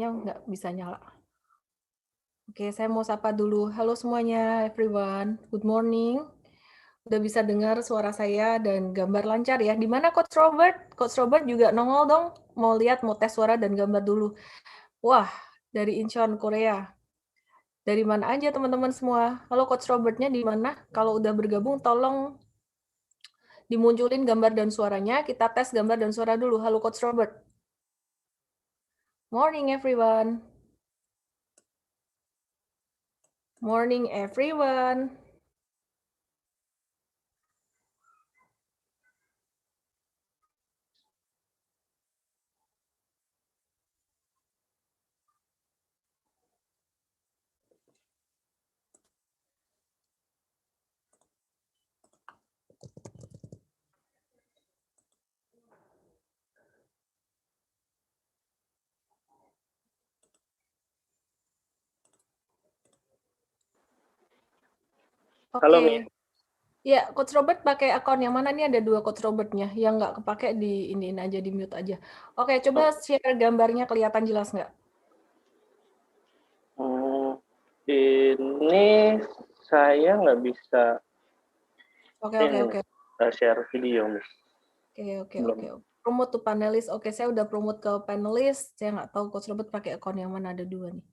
Nggak bisa nyala. Oke, saya mau sapa dulu. Halo semuanya, everyone. Good morning. Udah bisa dengar suara saya dan gambar lancar ya. Di mana Coach Robert? Coach Robert juga nongol dong. Mau lihat, mau tes suara dan gambar dulu. Wah, dari Incheon, Korea. Dari mana aja teman-teman semua? Halo Coach Robertnya di mana? Kalau udah bergabung, tolong dimunculin gambar dan suaranya. Kita tes gambar dan suara dulu. Halo Coach Robert. Morning, everyone. Morning, everyone. Oke. Halo, Mi. Ya, Coach Robert pakai akun yang mana nih? Ada 2 Coach Robertnya. Yang nggak kepake di iniin aja, di mute aja. Oke, coba share gambarnya kelihatan jelas nggak? Ini saya nggak bisa Oke. share video, Mi. Oke. Promote to panelis. Oke, saya udah promote ke panelis. Saya nggak tahu Coach Robert pakai akun yang mana, ada 2 nih.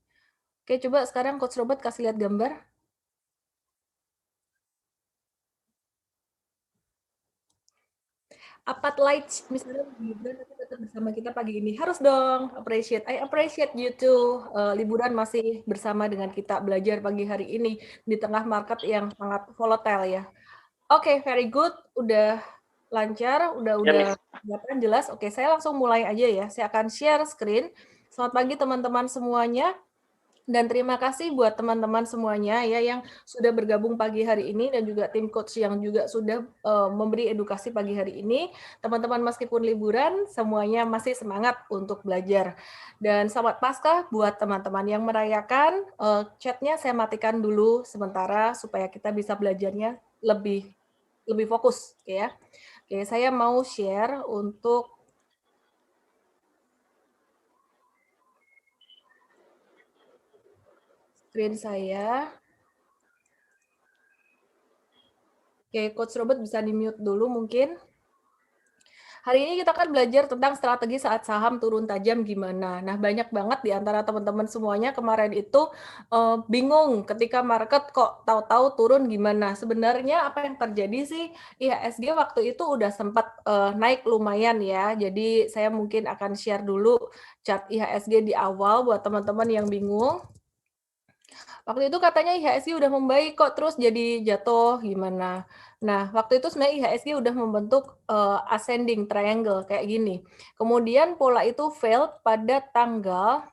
Oke, coba sekarang Coach Robert kasih lihat gambar. Apart lights, misalnya liburan tapi tetap bersama kita pagi ini. Harus dong, appreciate. I appreciate you too. Liburan masih bersama dengan kita belajar pagi hari ini di tengah market yang sangat volatile ya. Oke, very good. Udah lancar, udah kelihatan jelas. Oke, saya langsung mulai aja ya. Saya akan share screen. Selamat pagi teman-teman semuanya. Dan terima kasih buat teman-teman semuanya ya yang sudah bergabung pagi hari ini dan juga tim coach yang juga sudah memberi edukasi pagi hari ini. Teman-teman meskipun liburan semuanya masih semangat untuk belajar. Dan selamat Paskah buat teman-teman yang merayakan. Chatnya saya matikan dulu sementara supaya kita bisa belajarnya lebih fokus ya. Oke, saya mau share untuk screen saya. Oke, Coach Robert bisa di-mute dulu mungkin. Hari ini kita akan belajar tentang strategi saat saham turun tajam gimana. Nah, banyak banget di antara teman-teman semuanya kemarin itu bingung ketika market kok tahu-tahu turun gimana. Sebenarnya apa yang terjadi sih? IHSG waktu itu udah sempat naik lumayan ya. Jadi saya mungkin akan share dulu chart IHSG di awal buat teman-teman yang bingung. Waktu itu katanya IHSG udah membaik kok, terus jadi jatuh gimana. Nah, waktu itu sebenarnya IHSG udah membentuk ascending triangle kayak gini. Kemudian pola itu failed pada tanggal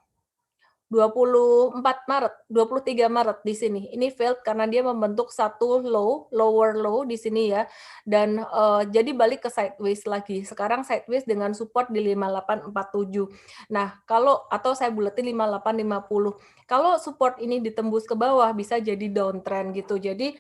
24 Maret, 23 Maret di sini. Ini failed karena dia membentuk satu lower low di sini ya. Dan jadi balik ke sideways lagi. Sekarang sideways dengan support di 5847. Nah, atau saya buletin 5850. Kalau support ini ditembus ke bawah bisa jadi downtrend gitu. Jadi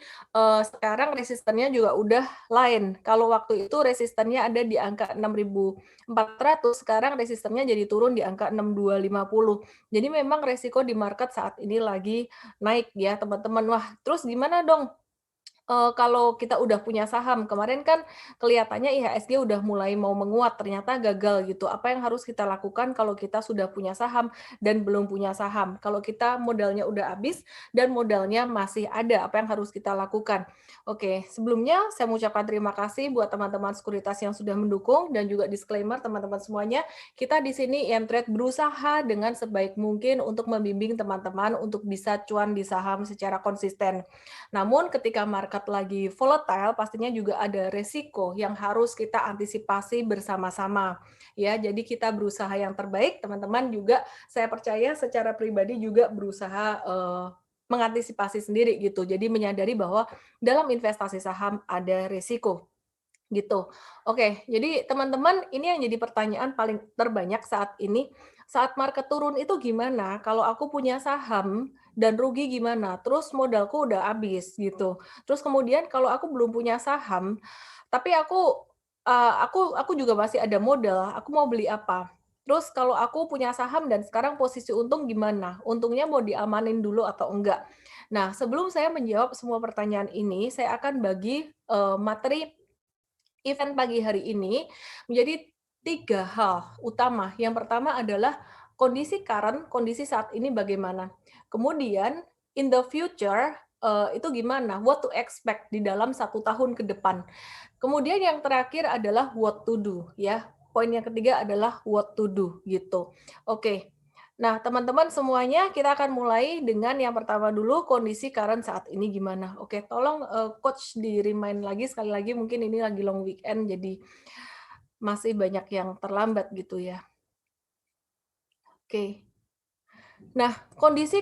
sekarang resistennya juga udah lain. Kalau waktu itu resistennya ada di angka 6400, sekarang resistennya jadi turun di angka 6250. Jadi memang resiko di market saat ini lagi naik ya teman-teman. Wah, terus gimana dong kalau kita udah punya saham? Kemarin kan kelihatannya IHSG udah mulai mau menguat, ternyata gagal gitu. Apa yang harus kita lakukan kalau kita sudah punya saham dan belum punya saham? Kalau kita modalnya udah habis dan modalnya masih ada, apa yang harus kita lakukan? Oke, sebelumnya saya mengucapkan terima kasih buat teman-teman sekuritas yang sudah mendukung dan juga disclaimer teman-teman semuanya, kita di sini Trade berusaha dengan sebaik mungkin untuk membimbing teman-teman untuk bisa cuan di saham secara konsisten. Namun ketika market lagi volatile, pastinya juga ada resiko yang harus kita antisipasi bersama-sama. Ya, jadi kita berusaha yang terbaik, teman-teman juga saya percaya secara pribadi juga berusaha mengantisipasi sendiri gitu. Jadi menyadari bahwa dalam investasi saham ada resiko gitu. Oke, jadi teman-teman ini yang jadi pertanyaan paling terbanyak saat ini, saat market turun itu gimana? Kalau aku punya saham dan rugi gimana? Terus modalku udah habis gitu. Terus kemudian kalau aku belum punya saham, tapi aku juga masih ada modal, aku mau beli apa? Terus kalau aku punya saham dan sekarang posisi untung gimana? Untungnya mau diamanin dulu atau enggak? Nah, sebelum saya menjawab semua pertanyaan ini, saya akan bagi materi event pagi hari ini menjadi 3 hal utama. Yang pertama adalah kondisi current, kondisi saat ini bagaimana. Kemudian in the future, itu gimana, what to expect di dalam 1 tahun ke depan. Kemudian yang terakhir adalah what to do ya. Poin yang ketiga adalah what to do gitu. Oke. Nah, teman-teman semuanya kita akan mulai dengan yang pertama dulu kondisi current saat ini gimana. Oke, tolong coach di-remind lagi sekali lagi mungkin ini lagi long weekend jadi masih banyak yang terlambat gitu ya. Oke. Nah, kondisi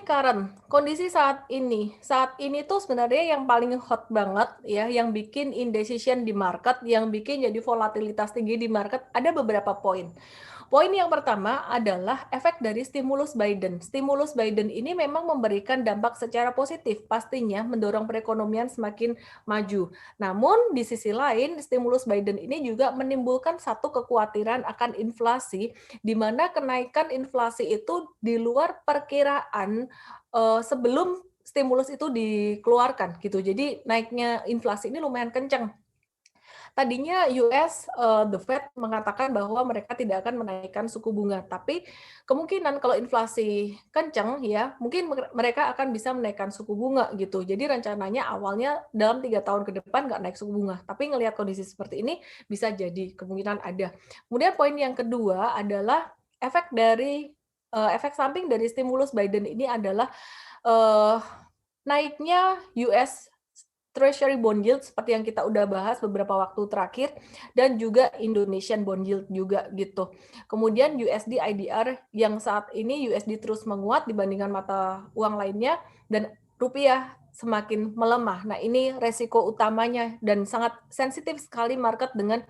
saat ini tuh sebenarnya yang paling hot banget ya, yang bikin indecision di market, yang bikin jadi volatilitas tinggi di market, ada beberapa poin. Poin yang pertama adalah efek dari stimulus Biden. Stimulus Biden ini memang memberikan dampak secara positif, pastinya mendorong perekonomian semakin maju. Namun di sisi lain, stimulus Biden ini juga menimbulkan satu kekhawatiran akan inflasi, di mana kenaikan inflasi itu di luar perkiraan sebelum stimulus itu dikeluarkan gitu. Jadi naiknya inflasi ini lumayan kencang. Tadinya US, The Fed mengatakan bahwa mereka tidak akan menaikkan suku bunga, tapi kemungkinan kalau inflasi kencang ya, mungkin mereka akan bisa menaikkan suku bunga gitu. Jadi rencananya awalnya dalam 3 tahun ke depan nggak naik suku bunga, tapi ngelihat kondisi seperti ini bisa jadi kemungkinan ada. Kemudian poin yang kedua adalah efek samping dari stimulus Biden ini adalah naiknya US Treasury bond yield seperti yang kita udah bahas beberapa waktu terakhir dan juga Indonesian bond yield juga gitu. Kemudian USD IDR yang saat ini USD terus menguat dibandingkan mata uang lainnya dan rupiah semakin melemah. Nah, ini resiko utamanya dan sangat sensitif sekali market dengan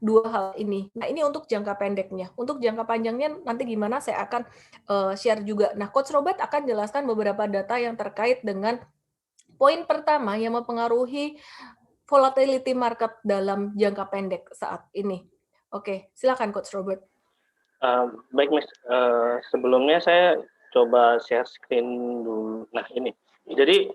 dua hal ini. Nah, ini untuk jangka pendeknya. Untuk jangka panjangnya nanti gimana saya akan share juga. Nah, Coach Robert akan jelaskan beberapa data yang terkait dengan poin pertama yang mempengaruhi volatility market dalam jangka pendek saat ini. Oke, silakan Coach Robert. Baik, Miss. Sebelumnya saya coba share screen dulu. Nah, ini. Jadi,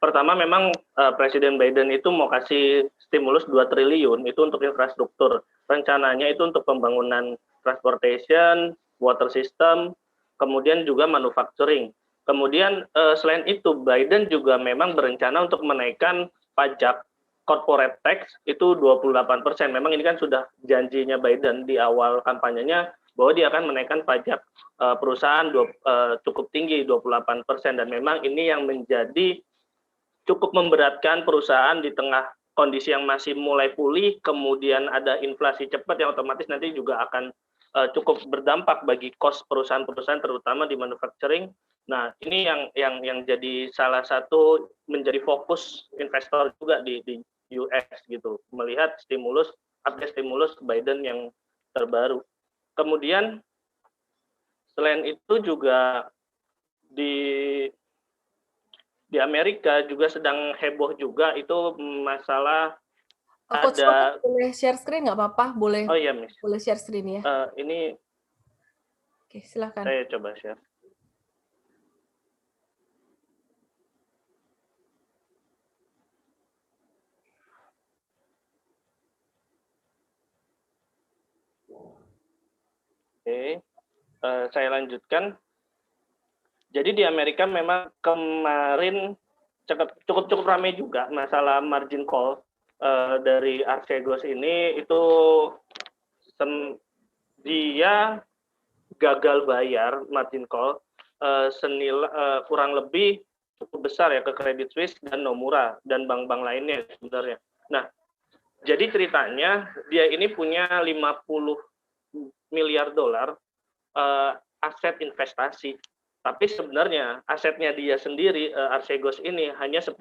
pertama memang Presiden Biden itu mau kasih stimulus 2 triliun itu untuk infrastruktur. Rencananya itu untuk pembangunan transportation, water system, kemudian juga manufacturing. Kemudian selain itu Biden juga memang berencana untuk menaikkan pajak corporate tax itu 28%. Memang ini kan sudah janjinya Biden di awal kampanyenya bahwa dia akan menaikkan pajak perusahaan cukup tinggi 28%, dan memang ini yang menjadi cukup memberatkan perusahaan di tengah kondisi yang masih mulai pulih, kemudian ada inflasi cepat yang otomatis nanti juga akan cukup berdampak bagi cost perusahaan-perusahaan terutama di manufacturing. Nah, ini yang jadi salah satu menjadi fokus investor juga di US gitu, melihat update stimulus Biden yang terbaru. Kemudian selain itu juga di Amerika juga sedang heboh juga itu masalah Coach Robert boleh share screen nggak apa-apa? Oh iya, Miss. Boleh share screen ya. Ini Oke, silakan. Saya coba share. Oke, saya lanjutkan. Jadi di Amerika memang kemarin cukup ramai juga masalah margin call dari Archegos ini, itu dia gagal bayar margin call senilai kurang lebih cukup besar ya ke Credit Suisse dan Nomura dan bank-bank lainnya sebenarnya. Nah, jadi ceritanya dia ini punya 50 miliar dolar aset investasi. Tapi sebenarnya asetnya dia sendiri, Archegos ini hanya 10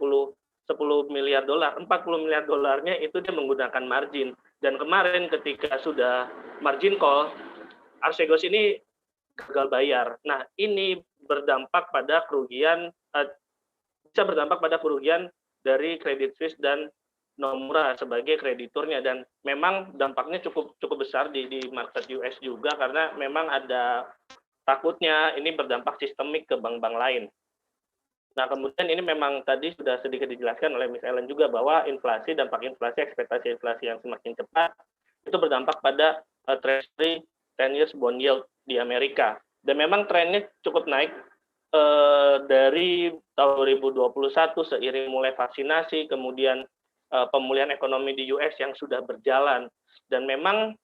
miliar dolar. 40 miliar dolarnya itu dia menggunakan margin. Dan kemarin ketika sudah margin call, Archegos ini gagal bayar. Nah, ini berdampak pada kerugian, bisa berdampak pada kerugian dari Credit Suisse dan Nomura sebagai krediturnya, dan memang dampaknya cukup besar di market US juga karena memang ada takutnya ini berdampak sistemik ke bank-bank lain. Nah, kemudian ini memang tadi sudah sedikit dijelaskan oleh Miss Ellen juga bahwa dampak inflasi, ekspektasi inflasi yang semakin cepat itu berdampak pada Treasury 10 years bond yield di Amerika. Dan memang trennya cukup naik dari tahun 2021 seiring mulai vaksinasi, kemudian pemulihan ekonomi di US yang sudah berjalan. Dan memang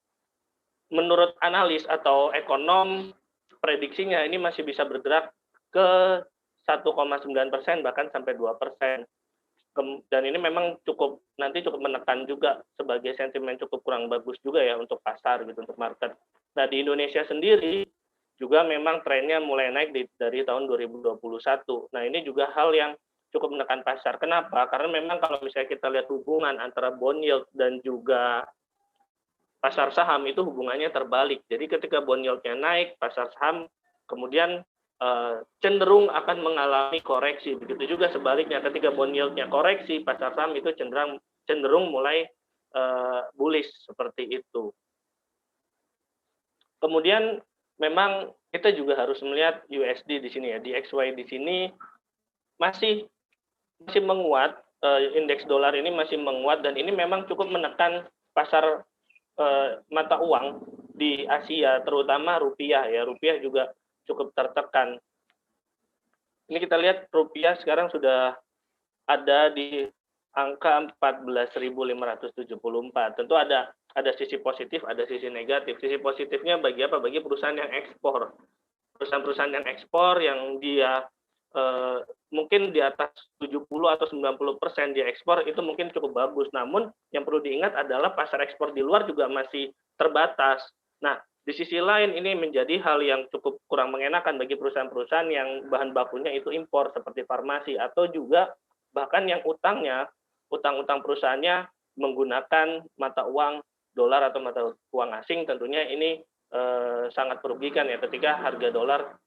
menurut analis atau ekonom, prediksinya ini masih bisa bergerak ke 1,9% bahkan sampai 2%. Dan ini memang cukup menekan juga sebagai sentimen cukup kurang bagus juga ya untuk pasar gitu, untuk market. Nah, di Indonesia sendiri juga memang trennya mulai naik dari tahun 2021. Nah, ini juga hal yang cukup menekan pasar. Kenapa? Karena memang kalau misalnya kita lihat hubungan antara bond yield dan juga pasar saham itu hubungannya terbalik. Jadi ketika bond yield-nya naik, pasar saham kemudian cenderung akan mengalami koreksi. Begitu juga sebaliknya, ketika bond yield-nya koreksi, pasar saham itu cenderung mulai bullish seperti itu. Kemudian memang kita juga harus melihat USD di sini ya, DXY di sini masih menguat, indeks dolar ini masih menguat, dan ini memang cukup menekan pasar mata uang di Asia, terutama rupiah ya. Rupiah juga cukup tertekan. Ini kita lihat rupiah sekarang sudah ada di angka 14.574. Tentu ada sisi positif, ada sisi negatif. Sisi positifnya bagi apa? Bagi perusahaan yang ekspor. Perusahaan-perusahaan yang ekspor yang dia mungkin di atas 70 atau 90% dia ekspor, itu mungkin cukup bagus. Namun yang perlu diingat adalah pasar ekspor di luar juga masih terbatas. Nah, di sisi lain ini menjadi hal yang cukup kurang mengenakan bagi perusahaan-perusahaan yang bahan bakunya itu impor seperti farmasi, atau juga bahkan yang utang-utang perusahaannya menggunakan mata uang dolar atau mata uang asing. Tentunya ini sangat merugikan ya ketika harga dolar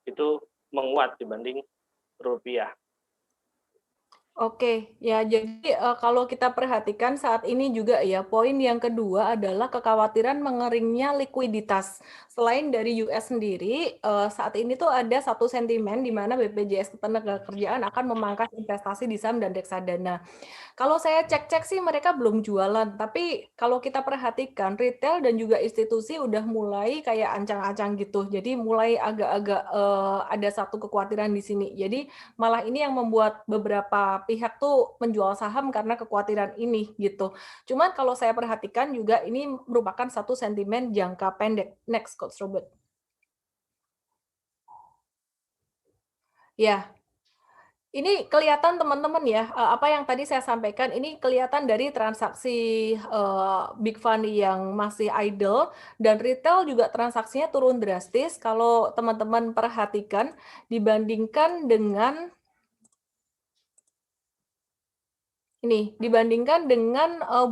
itu menguat dibanding rupiah. Oke, ya jadi kalau kita perhatikan saat ini juga ya, poin yang kedua adalah kekhawatiran mengeringnya likuiditas. Selain dari US sendiri, saat ini tuh ada satu sentimen di mana BPJS Ketenagakerjaan akan memangkas investasi di saham dan reksadana. Kalau saya cek-cek sih mereka belum jualan, tapi kalau kita perhatikan retail dan juga institusi udah mulai kayak ancang-ancang gitu. Jadi mulai agak-agak ada satu kekhawatiran di sini. Jadi malah ini yang membuat beberapa pihak tuh menjual saham karena kekhawatiran ini gitu. Cuman kalau saya perhatikan juga ini merupakan satu sentimen jangka pendek. Next, Coach Robert. Ya, ini kelihatan teman-teman ya, apa yang tadi saya sampaikan ini kelihatan dari transaksi big fund yang masih idle, dan retail juga transaksinya turun drastis kalau teman-teman perhatikan dibandingkan dengan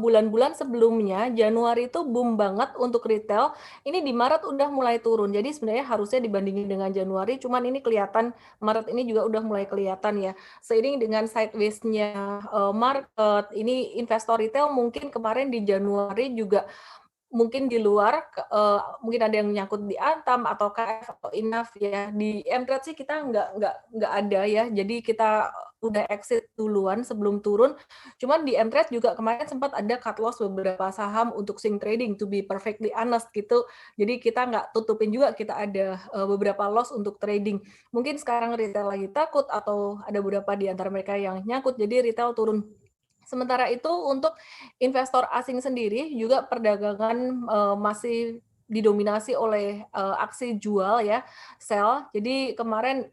bulan-bulan sebelumnya. Januari itu boom banget untuk retail, ini di Maret udah mulai turun. Jadi sebenarnya harusnya dibandingin dengan Januari, cuman ini kelihatan Maret ini juga udah mulai kelihatan ya. Seiring dengan sideways-nya market, ini investor retail mungkin kemarin di Januari juga mungkin di luar, mungkin ada yang nyangkut di Antam atau KF atau Inaf ya. Di Mtrade sih kita nggak ada ya, jadi kita udah exit duluan sebelum turun. Cuman di Mtrade juga kemarin sempat ada cut loss beberapa saham untuk swing trading, to be perfectly honest gitu. Jadi kita nggak tutupin juga, kita ada beberapa loss untuk trading. Mungkin sekarang retail lagi takut atau ada beberapa di antara mereka yang nyangkut, jadi retail turun. Sementara itu untuk investor asing sendiri juga perdagangan masih didominasi oleh aksi jual ya, sell. Jadi kemarin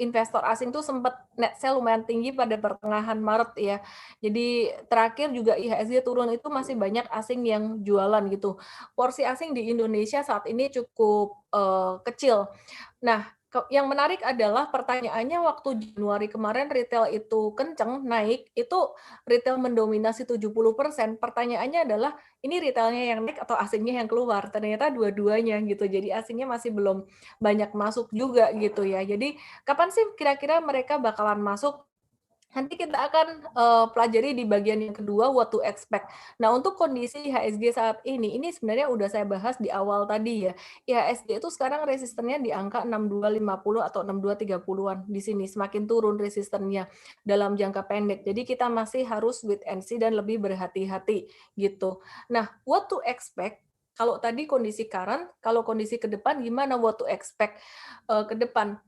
investor asing tuh sempat net sell lumayan tinggi pada pertengahan Maret ya. Jadi terakhir juga IHSG turun itu masih banyak asing yang jualan gitu. Porsi asing di Indonesia saat ini cukup kecil. Nah, yang menarik adalah pertanyaannya waktu Januari kemarin retail itu kenceng naik, itu retail mendominasi 70%. Pertanyaannya adalah ini retailnya yang naik atau asingnya yang keluar? Ternyata dua-duanya gitu. Jadi asingnya masih belum banyak masuk juga gitu ya. Jadi kapan sih kira-kira mereka bakalan masuk? Nanti kita akan pelajari di bagian yang kedua, what to expect. Nah, untuk kondisi IHSG saat ini sebenarnya udah saya bahas di awal tadi ya. IHSG itu sekarang resistennya di angka 6250 atau 6230-an. Di sini semakin turun resistennya dalam jangka pendek. Jadi kita masih harus wait and see dan lebih berhati-hati gitu. Nah, what to expect kalau tadi kondisi current, kalau kondisi ke depan gimana what to expect ke depan?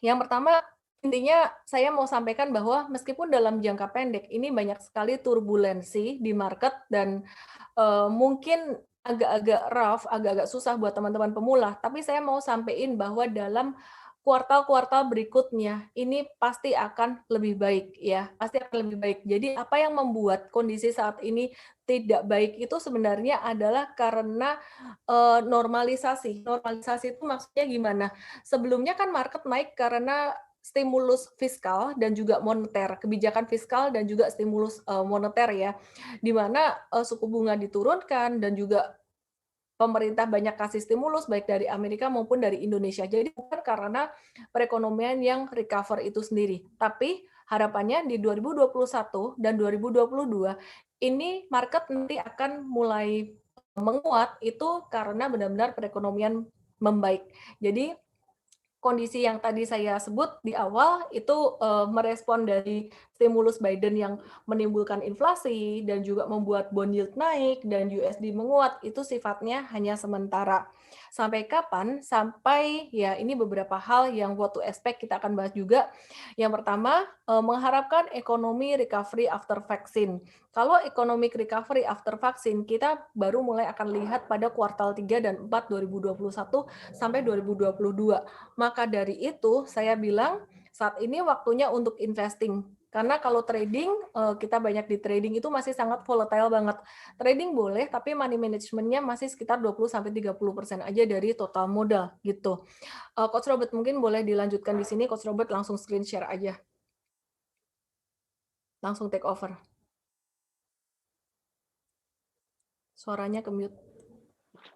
Yang pertama, intinya saya mau sampaikan bahwa meskipun dalam jangka pendek ini banyak sekali turbulensi di market dan mungkin agak-agak rough, agak-agak susah buat teman-teman pemula, tapi saya mau sampaikan bahwa dalam kuartal-kuartal berikutnya ini pasti akan lebih baik ya, pasti akan lebih baik. Jadi apa yang membuat kondisi saat ini tidak baik itu sebenarnya adalah karena normalisasi. Normalisasi itu maksudnya gimana? Sebelumnya kan market naik karena stimulus fiskal dan juga moneter, kebijakan fiskal dan juga stimulus moneter ya, di mana suku bunga diturunkan dan juga pemerintah banyak kasih stimulus baik dari Amerika maupun dari Indonesia. Jadi bukan karena perekonomian yang recover itu sendiri, tapi harapannya di 2021 dan 2022 ini market nanti akan mulai menguat itu karena benar-benar perekonomian membaik. Jadi kondisi yang tadi saya sebut di awal itu merespon dari stimulus Biden yang menimbulkan inflasi dan juga membuat bond yield naik dan USD menguat itu sifatnya hanya sementara. Sampai kapan? Sampai ya ini beberapa hal yang what to expect kita akan bahas juga. Yang pertama, mengharapkan ekonomi recovery after vaccine. Kalau economic recovery after vaksin, kita baru mulai akan lihat pada kuartal 3 dan 4 2021 sampai 2022. Maka dari itu, saya bilang saat ini waktunya untuk investing. Karena kalau trading, kita banyak di trading itu masih sangat volatile banget. Trading boleh, tapi money management-nya masih sekitar 20-30% aja dari total modal gitu. Coach Robert mungkin boleh dilanjutkan di sini. Coach Robert langsung screen share aja. Langsung take over. Suaranya ke mute.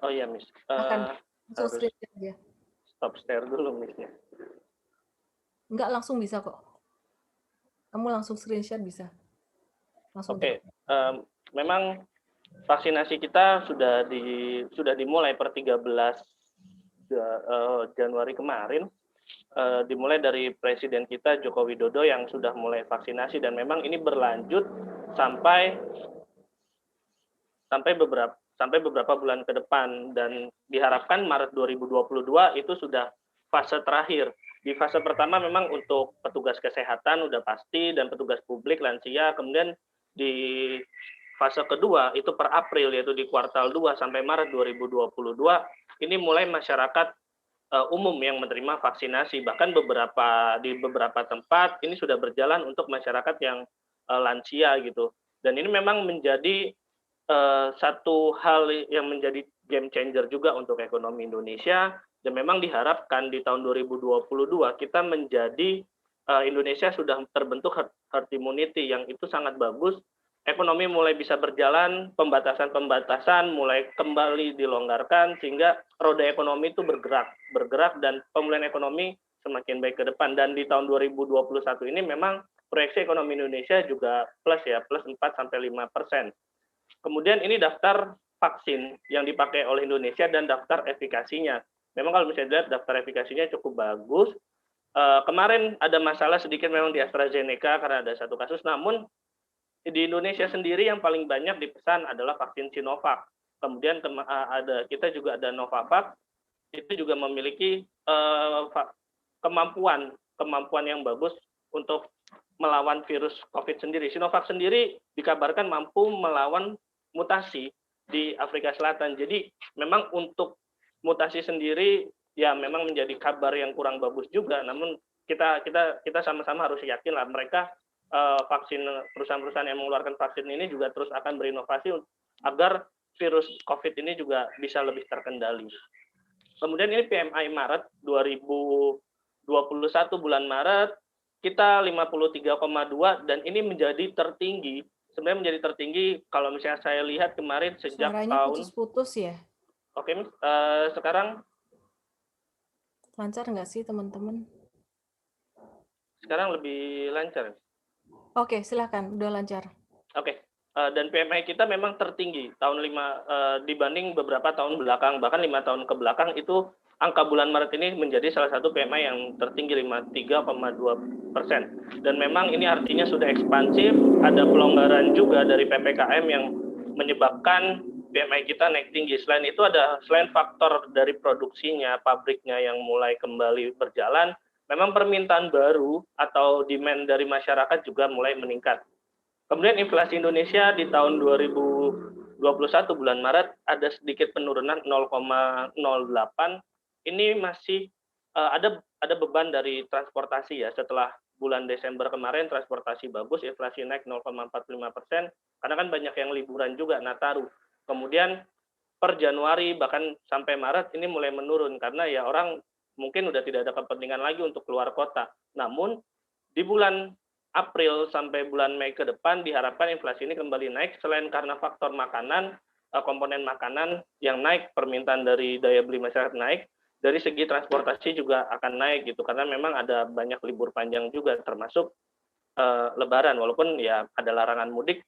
Oh iya, Miss. Akan langsung Harus screen share aja. stop share dulu, Miss. Enggak, langsung bisa kok. Kamu langsung screen share bisa. Langsung Oke, memang vaksinasi kita sudah dimulai per 13 Januari kemarin. Dimulai dari Presiden kita Joko Widodo yang sudah mulai vaksinasi dan memang ini berlanjut sampai beberapa bulan ke depan dan diharapkan Maret 2022 itu sudah fase terakhir. Di fase pertama memang untuk petugas kesehatan udah pasti dan petugas publik lansia, kemudian di fase kedua itu per April yaitu di kuartal 2 sampai Maret 2022 ini mulai masyarakat umum yang menerima vaksinasi, bahkan di beberapa tempat ini sudah berjalan untuk masyarakat yang lansia gitu. Dan ini memang menjadi satu hal yang menjadi game changer juga untuk ekonomi Indonesia dan memang diharapkan di tahun 2022 kita menjadi Indonesia sudah terbentuk herd immunity yang itu sangat bagus. Ekonomi mulai bisa berjalan, pembatasan-pembatasan mulai kembali dilonggarkan sehingga roda ekonomi itu bergerak dan pemulihan ekonomi semakin baik ke depan. Dan di tahun 2021 ini memang proyeksi ekonomi Indonesia juga plus 4-5%. Kemudian ini daftar vaksin yang dipakai oleh Indonesia dan daftar efikasinya. Memang kalau misalnya dilihat daftar efikasinya cukup bagus. Kemarin ada masalah sedikit memang di AstraZeneca karena ada satu kasus, namun di Indonesia sendiri yang paling banyak dipesan adalah vaksin Sinovac. Kemudian kita juga ada Novavax, itu juga memiliki kemampuan yang bagus untuk melawan virus COVID sendiri. Sinovac sendiri dikabarkan mampu melawan mutasi di Afrika Selatan. Jadi memang untuk mutasi sendiri ya memang menjadi kabar yang kurang bagus juga. Namun kita sama-sama harus yakin lah mereka perusahaan-perusahaan yang mengeluarkan vaksin ini juga terus akan berinovasi agar virus COVID ini juga bisa lebih terkendali. Kemudian ini PMI Maret 2021 bulan Maret kita 53,2 dan ini menjadi tertinggi. Sebenarnya menjadi tertinggi kalau misalnya saya lihat kemarin sejak Suaranya tahun. putus-putus ya. Oke, sekarang lancar nggak sih teman-teman? Sekarang lebih lancar. Oke, silakan, udah lancar. Oke, dan PMI kita memang tertinggi dibanding beberapa tahun belakang, bahkan 5 tahun ke belakang itu angka bulan Maret ini menjadi salah satu PMI yang tertinggi 53,2%. Dan memang ini artinya sudah ekspansif, ada pelonggaran juga dari PPKM yang menyebabkan PMI kita naik tinggi. Selain faktor dari produksinya, pabriknya yang mulai kembali berjalan, memang permintaan baru atau demand dari masyarakat juga mulai meningkat. Kemudian inflasi Indonesia di tahun 2021 bulan Maret ada sedikit penurunan 0,08. Ini masih ada beban dari transportasi ya. Setelah bulan Desember kemarin transportasi bagus, inflasi naik 0,45%, karena kan banyak yang liburan juga Nataru. Kemudian per Januari bahkan sampai Maret ini mulai menurun karena ya orang mungkin udah tidak ada kepentingan lagi untuk keluar kota. Namun di bulan April sampai bulan Mei ke depan diharapkan inflasi ini kembali naik selain karena faktor makanan, komponen makanan yang naik, permintaan dari daya beli masyarakat naik, dari segi transportasi juga akan naik gitu karena memang ada banyak libur panjang juga termasuk Lebaran, walaupun ya ada larangan mudik.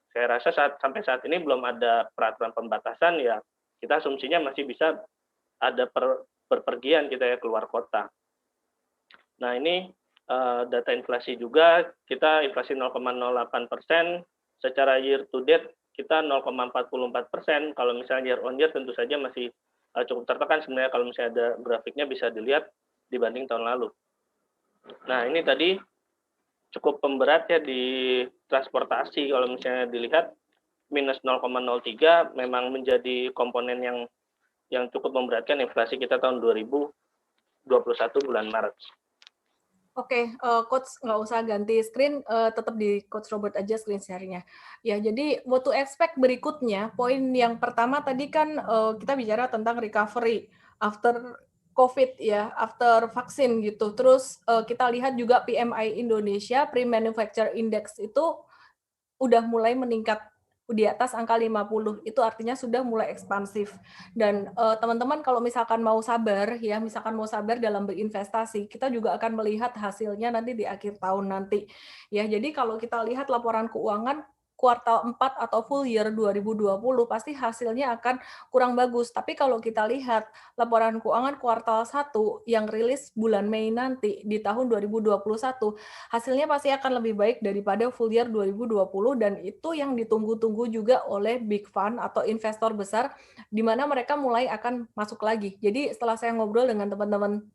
Saya rasa sampai saat ini belum ada peraturan pembatasan, ya kita asumsinya masih bisa ada berpergian kita ya keluar kota. Nah ini data inflasi juga, kita inflasi 0,08%, secara year to date kita 0,44%. Kalau misalnya year on year tentu saja masih cukup tertekan sebenarnya kalau misalnya ada grafiknya bisa dilihat dibanding tahun lalu. Nah ini tadi cukup pemberat ya di transportasi, kalau misalnya dilihat minus 0,03 memang menjadi komponen yang cukup memberatkan inflasi kita tahun 2021 bulan Maret. Oke, Coach nggak usah ganti screen, tetap di Coach Robert aja screen share-nya. Ya, jadi what to expect berikutnya, poin yang pertama tadi kan kita bicara tentang recovery after COVID ya, after vaksin gitu. Terus kita lihat juga PMI Indonesia, Pre-Manufacture Index itu udah mulai meningkat di atas angka 50, itu artinya sudah mulai ekspansif. Dan teman-teman kalau misalkan mau sabar ya, misalkan mau sabar dalam berinvestasi, kita juga akan melihat hasilnya nanti di akhir tahun nanti. Ya, jadi kalau kita lihat laporan keuangan kuartal 4 atau full year 2020 pasti hasilnya akan kurang bagus. Tapi kalau kita lihat laporan keuangan kuartal 1 yang rilis bulan Mei nanti di tahun 2021, hasilnya pasti akan lebih baik daripada full year 2020 dan itu yang ditunggu-tunggu juga oleh big fund atau investor besar di mana mereka mulai akan masuk lagi. Jadi setelah saya ngobrol dengan teman-teman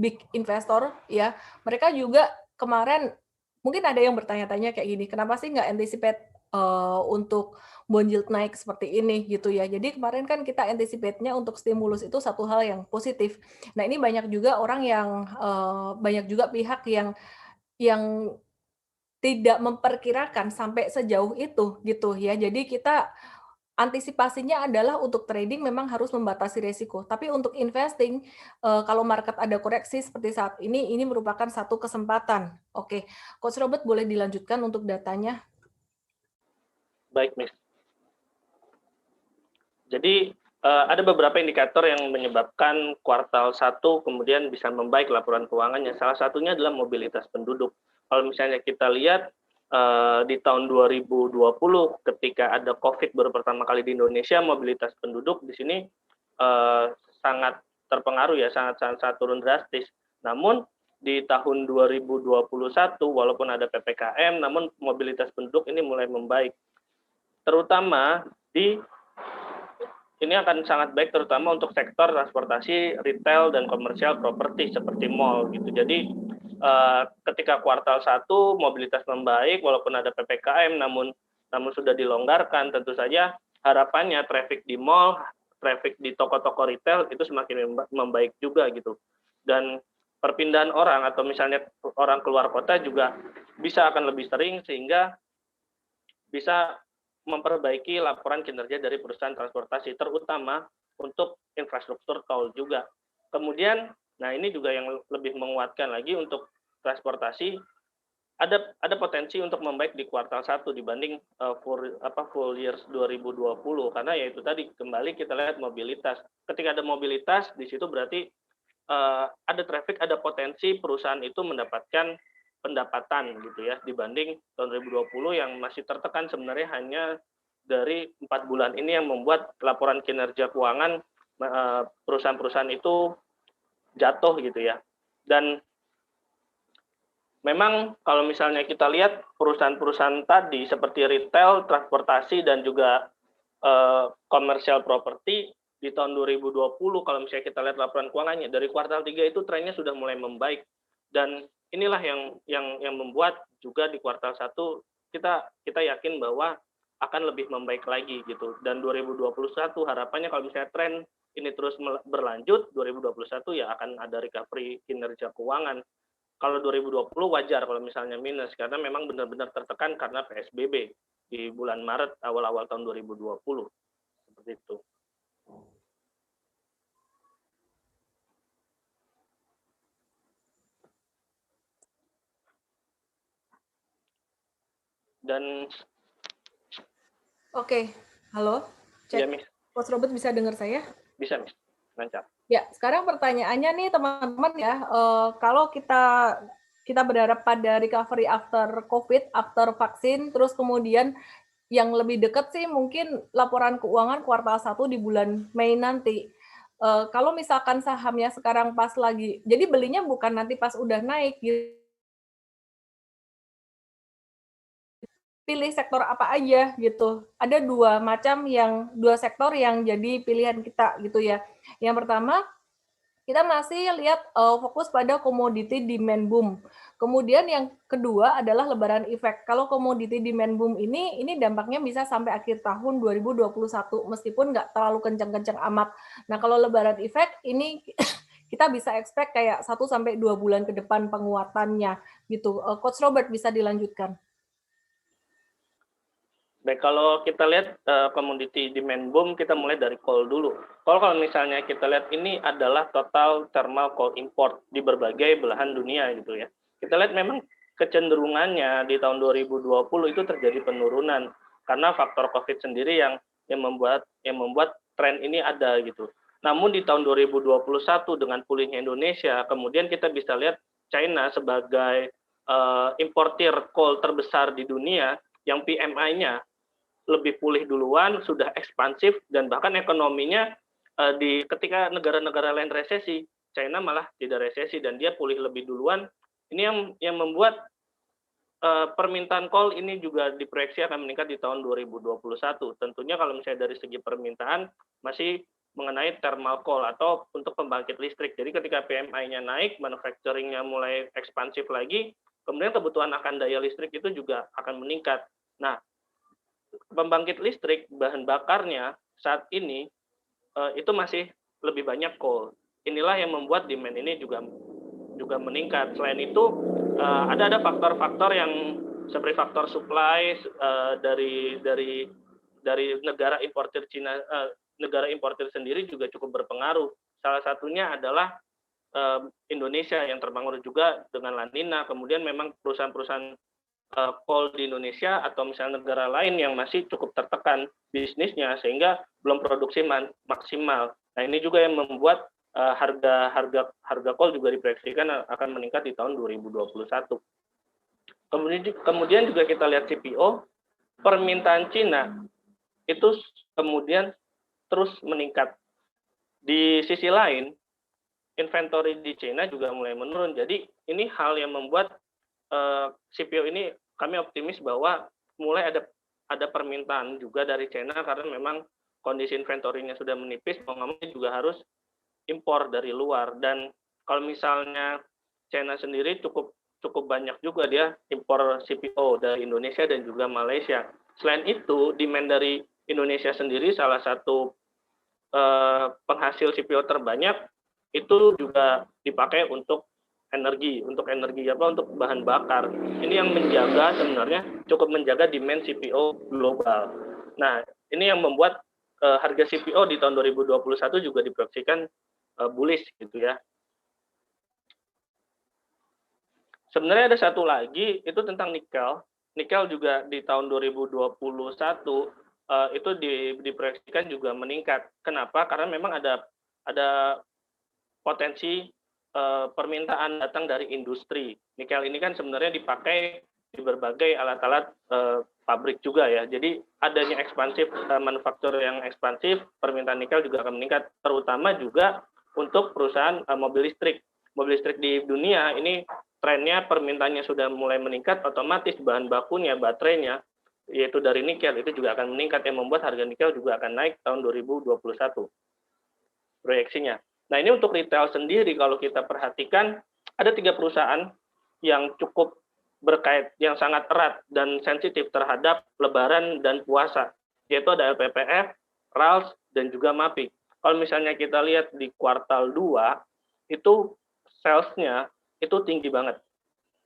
big investor ya, mereka juga kemarin mungkin ada yang bertanya-tanya kayak gini, kenapa sih nggak anticipate untuk bond yield naik seperti ini gitu ya. Jadi kemarin kan kita anticipate-nya untuk stimulus itu satu hal yang positif. Nah ini banyak juga orang yang banyak juga pihak yang tidak memperkirakan sampai sejauh itu gitu ya. Jadi kita antisipasinya adalah untuk trading memang harus membatasi resiko. Tapi untuk investing kalau market ada koreksi seperti saat ini merupakan satu kesempatan. Oke, Coach Robert boleh dilanjutkan untuk datanya. Baik, Miss. Jadi ada beberapa indikator yang menyebabkan kuartal 1 kemudian bisa membaik laporan keuangannya. Salah satunya adalah mobilitas penduduk. Kalau misalnya kita lihat di tahun 2020 ketika ada COVID baru pertama kali di Indonesia, mobilitas penduduk di sini sangat terpengaruh ya, sangat turun drastis. Namun di tahun 2021 walaupun ada PPKM, namun mobilitas penduduk ini mulai membaik. Terutama ini akan sangat baik terutama untuk sektor transportasi, retail, dan komersial properti seperti mall gitu. Jadi ketika kuartal 1 mobilitas membaik walaupun ada PPKM namun sudah dilonggarkan, tentu saja harapannya traffic di mall, traffic di toko-toko retail itu semakin membaik juga gitu. Dan perpindahan orang atau misalnya orang keluar kota juga bisa akan lebih sering sehingga bisa memperbaiki laporan kinerja dari perusahaan transportasi, terutama untuk infrastruktur tol juga. Kemudian, nah ini juga yang lebih menguatkan lagi untuk transportasi, ada potensi untuk membaik di kuartal 1 dibanding full year 2020, karena ya itu tadi, kembali kita lihat mobilitas. Ketika ada mobilitas, di situ berarti ada traffic, ada potensi perusahaan itu mendapatkan pendapatan gitu ya, dibanding tahun 2020 yang masih tertekan sebenarnya hanya dari 4 bulan ini yang membuat laporan kinerja keuangan perusahaan-perusahaan itu jatuh gitu ya. Dan memang kalau misalnya kita lihat perusahaan-perusahaan tadi seperti retail, transportasi, dan juga commercial property di tahun 2020 kalau misalnya kita lihat laporan keuangannya dari kuartal 3 itu trennya sudah mulai membaik, dan inilah yang membuat juga di kuartal 1 kita yakin bahwa akan lebih membaik lagi gitu. Dan 2021 harapannya kalau misalnya tren ini terus berlanjut, 2021 ya akan ada recovery kinerja keuangan. Kalau 2020 wajar kalau misalnya minus, karena memang benar-benar tertekan karena PSBB di bulan Maret awal-awal tahun 2020. Seperti itu. Dan Oke, halo, ya, cek. Miss. Coach Robert bisa dengar saya? Bisa, Miss. Lancar. Ya, sekarang pertanyaannya nih teman-teman ya, kalau kita berharap pada recovery after COVID, after vaksin, terus kemudian yang lebih dekat sih mungkin laporan keuangan kuartal 1 di bulan Mei nanti. Kalau misalkan sahamnya sekarang pas lagi, jadi belinya bukan nanti pas udah naik gitu. Pilih sektor apa aja gitu. Ada dua sektor yang jadi pilihan kita gitu ya. Yang pertama, kita masih lihat fokus pada komoditi demand boom. Kemudian yang kedua adalah lebaran effect. Kalau komoditi demand boom ini dampaknya bisa sampai akhir tahun 2021 meskipun nggak terlalu kencang-kencang amat. Nah, kalau lebaran effect ini kita bisa expect kayak 1 sampai 2 bulan ke depan penguatannya gitu. Coach Robert bisa dilanjutkan. Baik, kalau kita lihat komoditi demand boom, kita mulai dari coal dulu. Kalau misalnya kita lihat ini adalah total thermal coal import di berbagai belahan dunia gitu ya. Kita lihat memang kecenderungannya di tahun 2020 itu terjadi penurunan karena faktor COVID sendiri yang membuat tren ini ada gitu. Namun di tahun 2021 dengan pulihnya Indonesia, kemudian kita bisa lihat China sebagai importir coal terbesar di dunia yang PMI-nya lebih pulih duluan, sudah ekspansif, dan bahkan ekonominya ketika negara-negara lain resesi, China malah tidak resesi dan dia pulih lebih duluan. Ini yang membuat permintaan coal ini juga diproyeksi akan meningkat di tahun 2021. Tentunya kalau misalnya dari segi permintaan masih mengenai thermal coal atau untuk pembangkit listrik. Jadi ketika PMI-nya naik, manufacturing-nya mulai ekspansif lagi, kemudian kebutuhan akan daya listrik itu juga akan meningkat. Nah, pembangkit listrik bahan bakarnya saat ini itu masih lebih banyak coal. Inilah yang membuat demand ini juga meningkat. Selain itu ada faktor-faktor yang seperti faktor supply dari negara importer Cina, negara importer sendiri juga cukup berpengaruh. Salah satunya adalah Indonesia yang terpengaruh juga dengan La Nina. Kemudian memang perusahaan-perusahaan coal di Indonesia atau misalnya negara lain yang masih cukup tertekan bisnisnya sehingga belum produksi maksimal. Nah, ini juga yang membuat harga coal juga diproyeksikan akan meningkat di tahun 2021. Kemudian juga kita lihat CPO, permintaan Cina itu kemudian terus meningkat. Di sisi lain, inventory di China juga mulai menurun. Jadi ini hal yang membuat CPO ini kami optimis bahwa mulai ada permintaan juga dari China karena memang kondisi inventory-nya sudah menipis, mau nggak mau juga harus impor dari luar. Dan kalau misalnya China sendiri cukup banyak juga dia impor CPO dari Indonesia dan juga Malaysia. Selain itu, demand dari Indonesia sendiri salah satu penghasil CPO terbanyak itu juga dipakai untuk energi untuk bahan bakar. Ini yang sebenarnya cukup menjaga demand CPO global. Nah, ini yang membuat harga CPO di tahun 2021 juga diproyeksikan bullish gitu ya. Sebenarnya ada satu lagi itu tentang nikel. Nikel juga di tahun 2021 itu diproyeksikan juga meningkat. Kenapa? Karena memang ada potensi permintaan datang dari industri. Nikel ini kan sebenarnya dipakai di berbagai alat-alat pabrik juga ya. Jadi adanya ekspansif, manufaktur yang ekspansif, permintaan nikel juga akan meningkat, terutama juga untuk perusahaan mobil listrik. Mobil listrik di dunia ini trennya permintaannya sudah mulai meningkat, otomatis bahan bakunya, baterainya, yaitu dari nikel, itu juga akan meningkat, yang membuat harga nikel juga akan naik tahun 2021 proyeksinya. Nah, ini untuk retail sendiri, kalau kita perhatikan, ada 3 perusahaan yang cukup berkait, yang sangat erat dan sensitif terhadap Lebaran dan puasa, yaitu ada LPPF, RALS, dan juga MAPI. Kalau misalnya kita lihat di kuartal 2, itu sales-nya itu tinggi banget.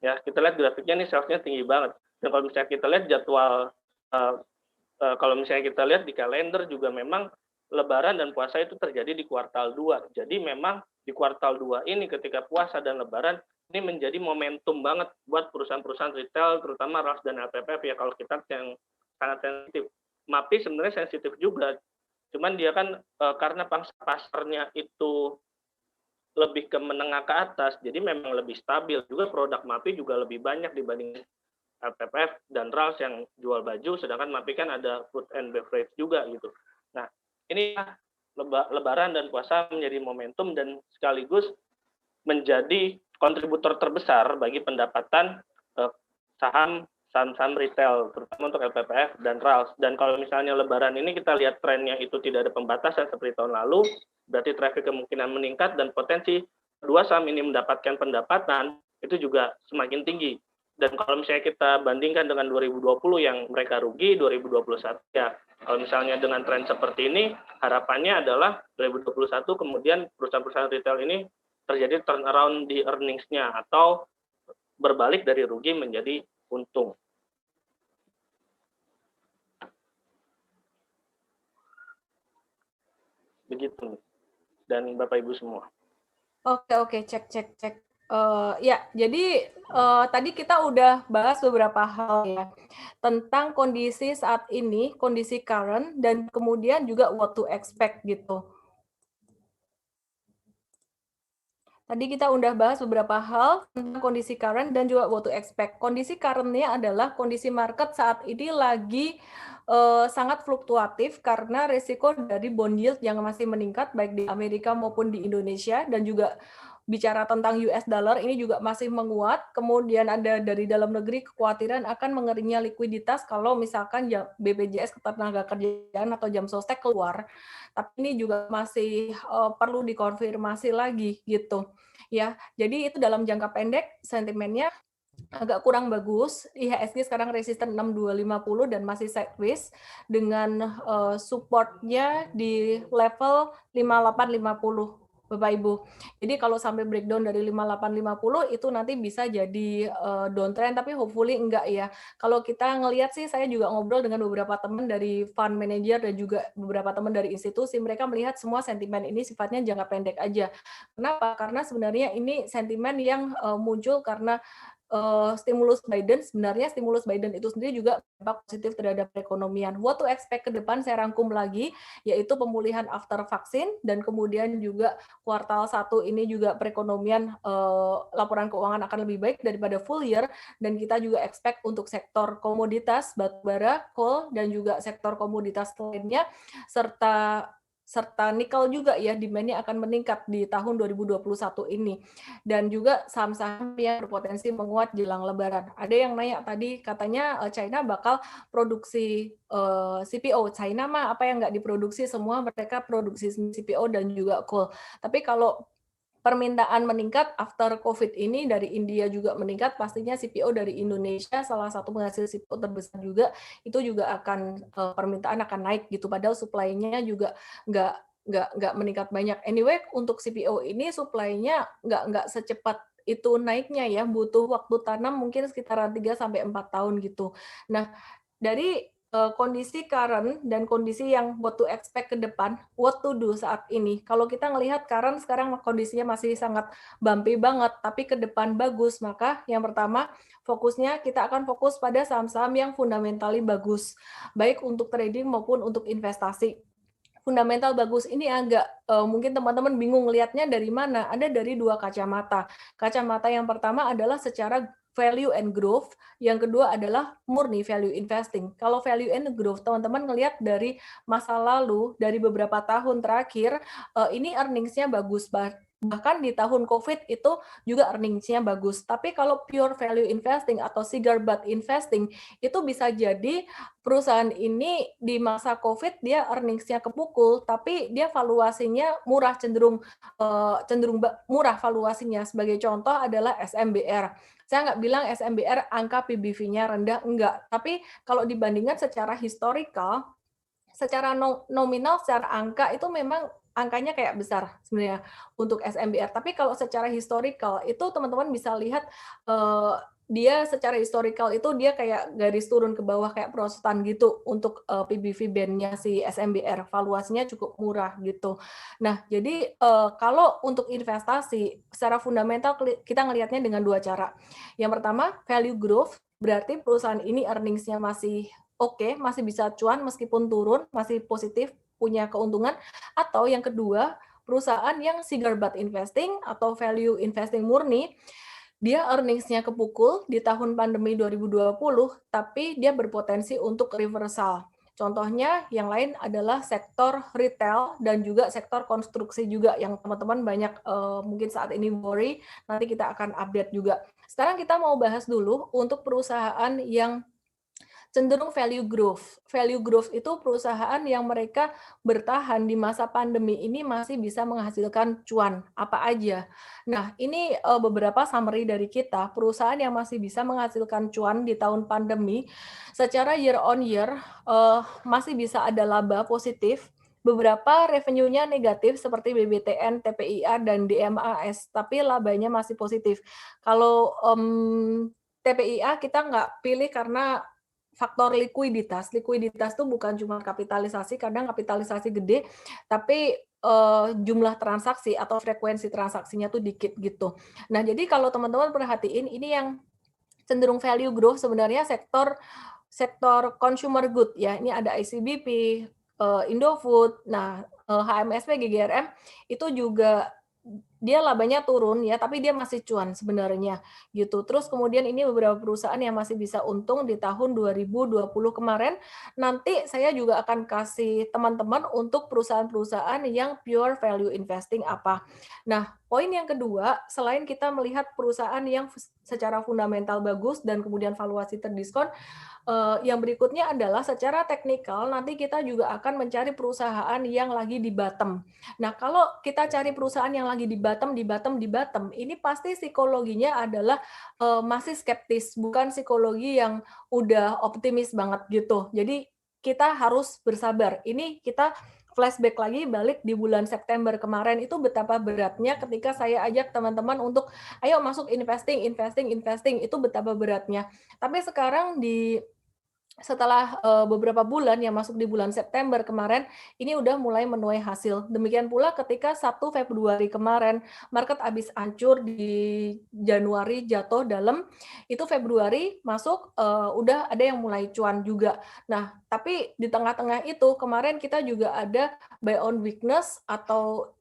Ya, kita lihat grafiknya nih, sales-nya tinggi banget. Dan kalau misalnya kita lihat jadwal, kalau misalnya kita lihat di kalender juga memang Lebaran dan puasa itu terjadi di kuartal 2. Jadi memang di kuartal 2 ini ketika puasa dan Lebaran ini menjadi momentum banget buat perusahaan-perusahaan retail, terutama RALS dan LPPF ya, kalau kita yang sangat sensitif. MAPI sebenarnya sensitif juga, cuman dia kan karena pangsa pasarnya itu lebih ke menengah ke atas, jadi memang lebih stabil. Juga produk MAPI juga lebih banyak dibanding LPPF dan RALS yang jual baju, sedangkan MAPI kan ada food and beverage juga gitu. Nah, ini Lebaran dan puasa menjadi momentum dan sekaligus menjadi kontributor terbesar bagi pendapatan saham-saham retail, terutama untuk LPPF dan RALS. Dan kalau misalnya Lebaran ini kita lihat trennya itu tidak ada pembatasan seperti tahun lalu, berarti traffic kemungkinan meningkat dan potensi kedua saham ini mendapatkan pendapatan itu juga semakin tinggi. Dan kalau misalnya kita bandingkan dengan 2020 yang mereka rugi, 2021 ya, kalau misalnya dengan tren seperti ini, harapannya adalah 2021 kemudian perusahaan-perusahaan retail ini terjadi turnaround di earnings-nya atau berbalik dari rugi menjadi untung. Begitu. Dan Bapak Ibu semua. Oke, cek. Ya, jadi tadi kita udah bahas beberapa hal ya tentang kondisi saat ini, kondisi current, dan kemudian juga what to expect gitu. Tadi kita udah bahas beberapa hal tentang kondisi current dan juga what to expect. Kondisi current-nya adalah kondisi market saat ini lagi sangat fluktuatif karena risiko dari bond yield yang masih meningkat baik di Amerika maupun di Indonesia, dan juga bicara tentang US dollar ini juga masih menguat. Kemudian ada dari dalam negeri kekhawatiran akan mengeringnya likuiditas kalau misalkan BPJS Ketenagakerjaan atau jam sostek keluar. Tapi ini juga masih perlu dikonfirmasi lagi gitu. Ya, jadi itu dalam jangka pendek sentimennya agak kurang bagus. IHSG sekarang resisten 6250 dan masih sideways dengan supportnya di level 5850. Bapak Ibu. Jadi kalau sampai breakdown dari 5850 itu nanti bisa jadi downtrend, tapi hopefully enggak ya. Kalau kita ngelihat sih, saya juga ngobrol dengan beberapa teman dari fund manager dan juga beberapa teman dari institusi, mereka melihat semua sentimen ini sifatnya jangka pendek aja. Kenapa? Karena sebenarnya ini sentimen yang muncul karena stimulus Biden. Sebenarnya stimulus Biden itu sendiri juga berdampak positif terhadap perekonomian. What to expect ke depan saya rangkum lagi, yaitu pemulihan after vaksin, dan kemudian juga kuartal 1 ini juga perekonomian, laporan keuangan akan lebih baik daripada full year, dan kita juga expect untuk sektor komoditas, batubara, coal, dan juga sektor komoditas lainnya, serta nikel juga ya, demand-nya akan meningkat di tahun 2021 ini. Dan juga saham-saham yang berpotensi menguat jelang Lebaran. Ada yang nanya tadi, katanya China bakal produksi CPO. China mah apa yang nggak diproduksi semua, mereka produksi CPO dan juga coal. Tapi kalau permintaan meningkat after COVID ini, dari India juga meningkat, pastinya CPO dari Indonesia, salah satu penghasil CPO terbesar juga, itu juga akan permintaan akan naik gitu. Padahal supply-nya juga nggak meningkat banyak. Anyway, untuk CPO ini supply-nya nggak secepat itu naiknya ya, butuh waktu tanam mungkin sekitaran 3-4 tahun gitu. Nah, dari kondisi current dan kondisi yang what to expect ke depan, what to do saat ini. Kalau kita ngelihat current sekarang kondisinya masih sangat bumpy banget, tapi ke depan bagus, maka yang pertama fokusnya kita akan fokus pada saham-saham yang fundamentally bagus, baik untuk trading maupun untuk investasi. fundamental bagus ini agak mungkin teman-teman bingung lihatnya dari mana. Ada dari dua kacamata. Kacamata yang pertama adalah secara value and growth, yang kedua adalah murni value investing. Kalau value and growth, teman-teman ngelihat dari masa lalu, dari beberapa tahun terakhir, ini earnings-nya bagus. Bahkan di tahun COVID itu juga earnings-nya bagus. Tapi kalau pure value investing atau cigar butt investing, itu bisa jadi perusahaan ini di masa COVID dia earnings-nya kepukul, tapi dia valuasinya murah, cenderung murah valuasinya. Sebagai contoh adalah SMBR. Saya nggak bilang SMBR angka PBV-nya rendah, enggak. Tapi kalau dibandingkan secara historical, secara nominal, secara angka itu memang angkanya kayak besar sebenarnya untuk SMBR. Tapi kalau secara historical itu teman-teman bisa lihat dia secara historical itu dia kayak garis turun ke bawah kayak perosotan gitu untuk PBV band-nya si SMBR, valuasinya cukup murah gitu. Nah, jadi kalau untuk investasi secara fundamental kita ngelihatnya dengan dua cara. Yang pertama, value growth, berarti perusahaan ini earnings-nya masih oke, masih bisa cuan meskipun turun, masih positif, punya keuntungan. Atau yang kedua, perusahaan yang cigar butt investing atau value investing murni, dia earnings-nya kepukul di tahun pandemi 2020, tapi dia berpotensi untuk reversal. Contohnya yang lain adalah sektor retail dan juga sektor konstruksi juga yang teman-teman banyak mungkin saat ini worry, nanti kita akan update juga. Sekarang kita mau bahas dulu untuk perusahaan yang cenderung value growth. Value growth itu perusahaan yang mereka bertahan di masa pandemi ini masih bisa menghasilkan cuan apa aja. Nah, ini beberapa summary dari kita, perusahaan yang masih bisa menghasilkan cuan di tahun pandemi secara year on year masih bisa ada laba positif. Beberapa revenue-nya negatif seperti BBTN, TPIA, dan DMAS, tapi labanya masih positif. Kalau TPIA kita nggak pilih karena faktor likuiditas. Likuiditas itu bukan cuma kapitalisasi, kadang kapitalisasi gede, tapi jumlah transaksi atau frekuensi transaksinya tuh dikit gitu. Nah, jadi kalau teman-teman perhatiin, ini yang cenderung value growth sebenarnya sektor consumer good ya. Ini ada ICBP, Indofood, nah HMSP, GGRM itu juga dia labanya turun ya, tapi dia masih cuan sebenarnya gitu. Terus kemudian ini beberapa perusahaan yang masih bisa untung di tahun 2020 kemarin. Nanti saya juga akan kasih teman-teman untuk perusahaan-perusahaan yang pure value investing apa. Nah, poin yang kedua, selain kita melihat perusahaan yang secara fundamental bagus dan kemudian valuasi terdiskon, yang berikutnya adalah secara teknikal nanti kita juga akan mencari perusahaan yang lagi di bottom. Nah, kalau kita cari perusahaan yang lagi di bottom, ini pasti psikologinya adalah masih skeptis, bukan psikologi yang udah optimis banget gitu. Jadi kita harus bersabar. Ini kita flashback lagi balik di bulan September kemarin itu betapa beratnya ketika saya ajak teman-teman untuk ayo masuk investing, itu betapa beratnya. Tapi sekarang setelah beberapa bulan yang masuk di bulan September kemarin, ini udah mulai menuai hasil. Demikian pula ketika 1 Februari kemarin, market habis hancur di Januari jatuh dalam, itu Februari masuk udah ada yang mulai cuan juga. Nah, tapi di tengah-tengah itu kemarin kita juga ada buy on weakness atau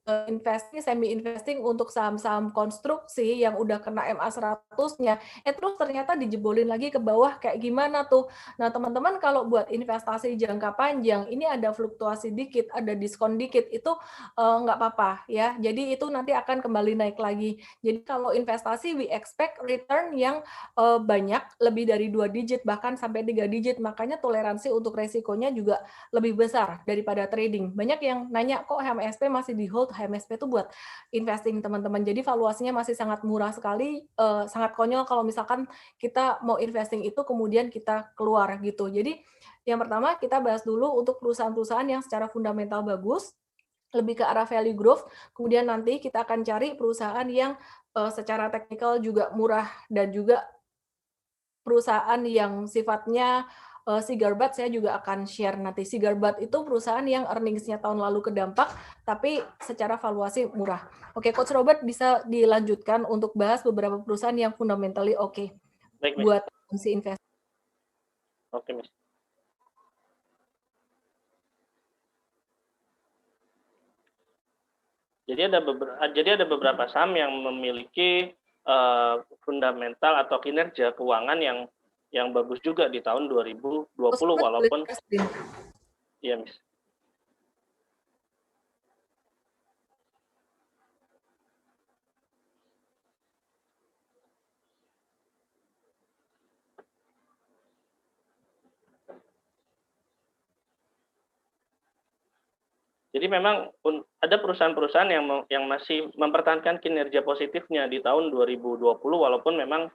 semi investing untuk saham-saham konstruksi yang udah kena MA 100-nya. Terus ternyata dijebolin lagi ke bawah kayak gimana tuh. Nah, teman-teman kalau buat investasi jangka panjang, ini ada fluktuasi dikit, ada diskon dikit, itu nggak apa-apa ya. Jadi itu nanti akan kembali naik lagi. Jadi kalau investasi, we expect return yang banyak, lebih dari 2 digit, bahkan sampai 3 digit. Makanya toleransi untuk resikonya juga lebih besar daripada trading. Banyak yang nanya, kok HMSP masih di hold? HMSP itu buat investing, teman-teman. Jadi valuasinya masih sangat murah sekali, sangat konyol kalau misalkan kita mau investing itu kemudian kita keluar gitu. Jadi yang pertama kita bahas dulu untuk perusahaan-perusahaan yang secara fundamental bagus, lebih ke arah value growth, kemudian nanti kita akan cari perusahaan yang secara teknikal juga murah dan juga perusahaan yang sifatnya cigar butt saya juga akan share nanti. Cigar butt itu perusahaan yang earnings-nya tahun lalu kedampak, tapi secara valuasi murah. Oke, Coach Robert bisa dilanjutkan untuk bahas beberapa perusahaan yang fundamentally oke buat fungsi investasi. Oke, Miss. Jadi ada beberapa saham yang memiliki fundamental atau kinerja keuangan yang bagus juga di tahun 2020 walaupun iya, Miss. Jadi memang ada perusahaan-perusahaan yang masih mempertahankan kinerja positifnya di tahun 2020 walaupun memang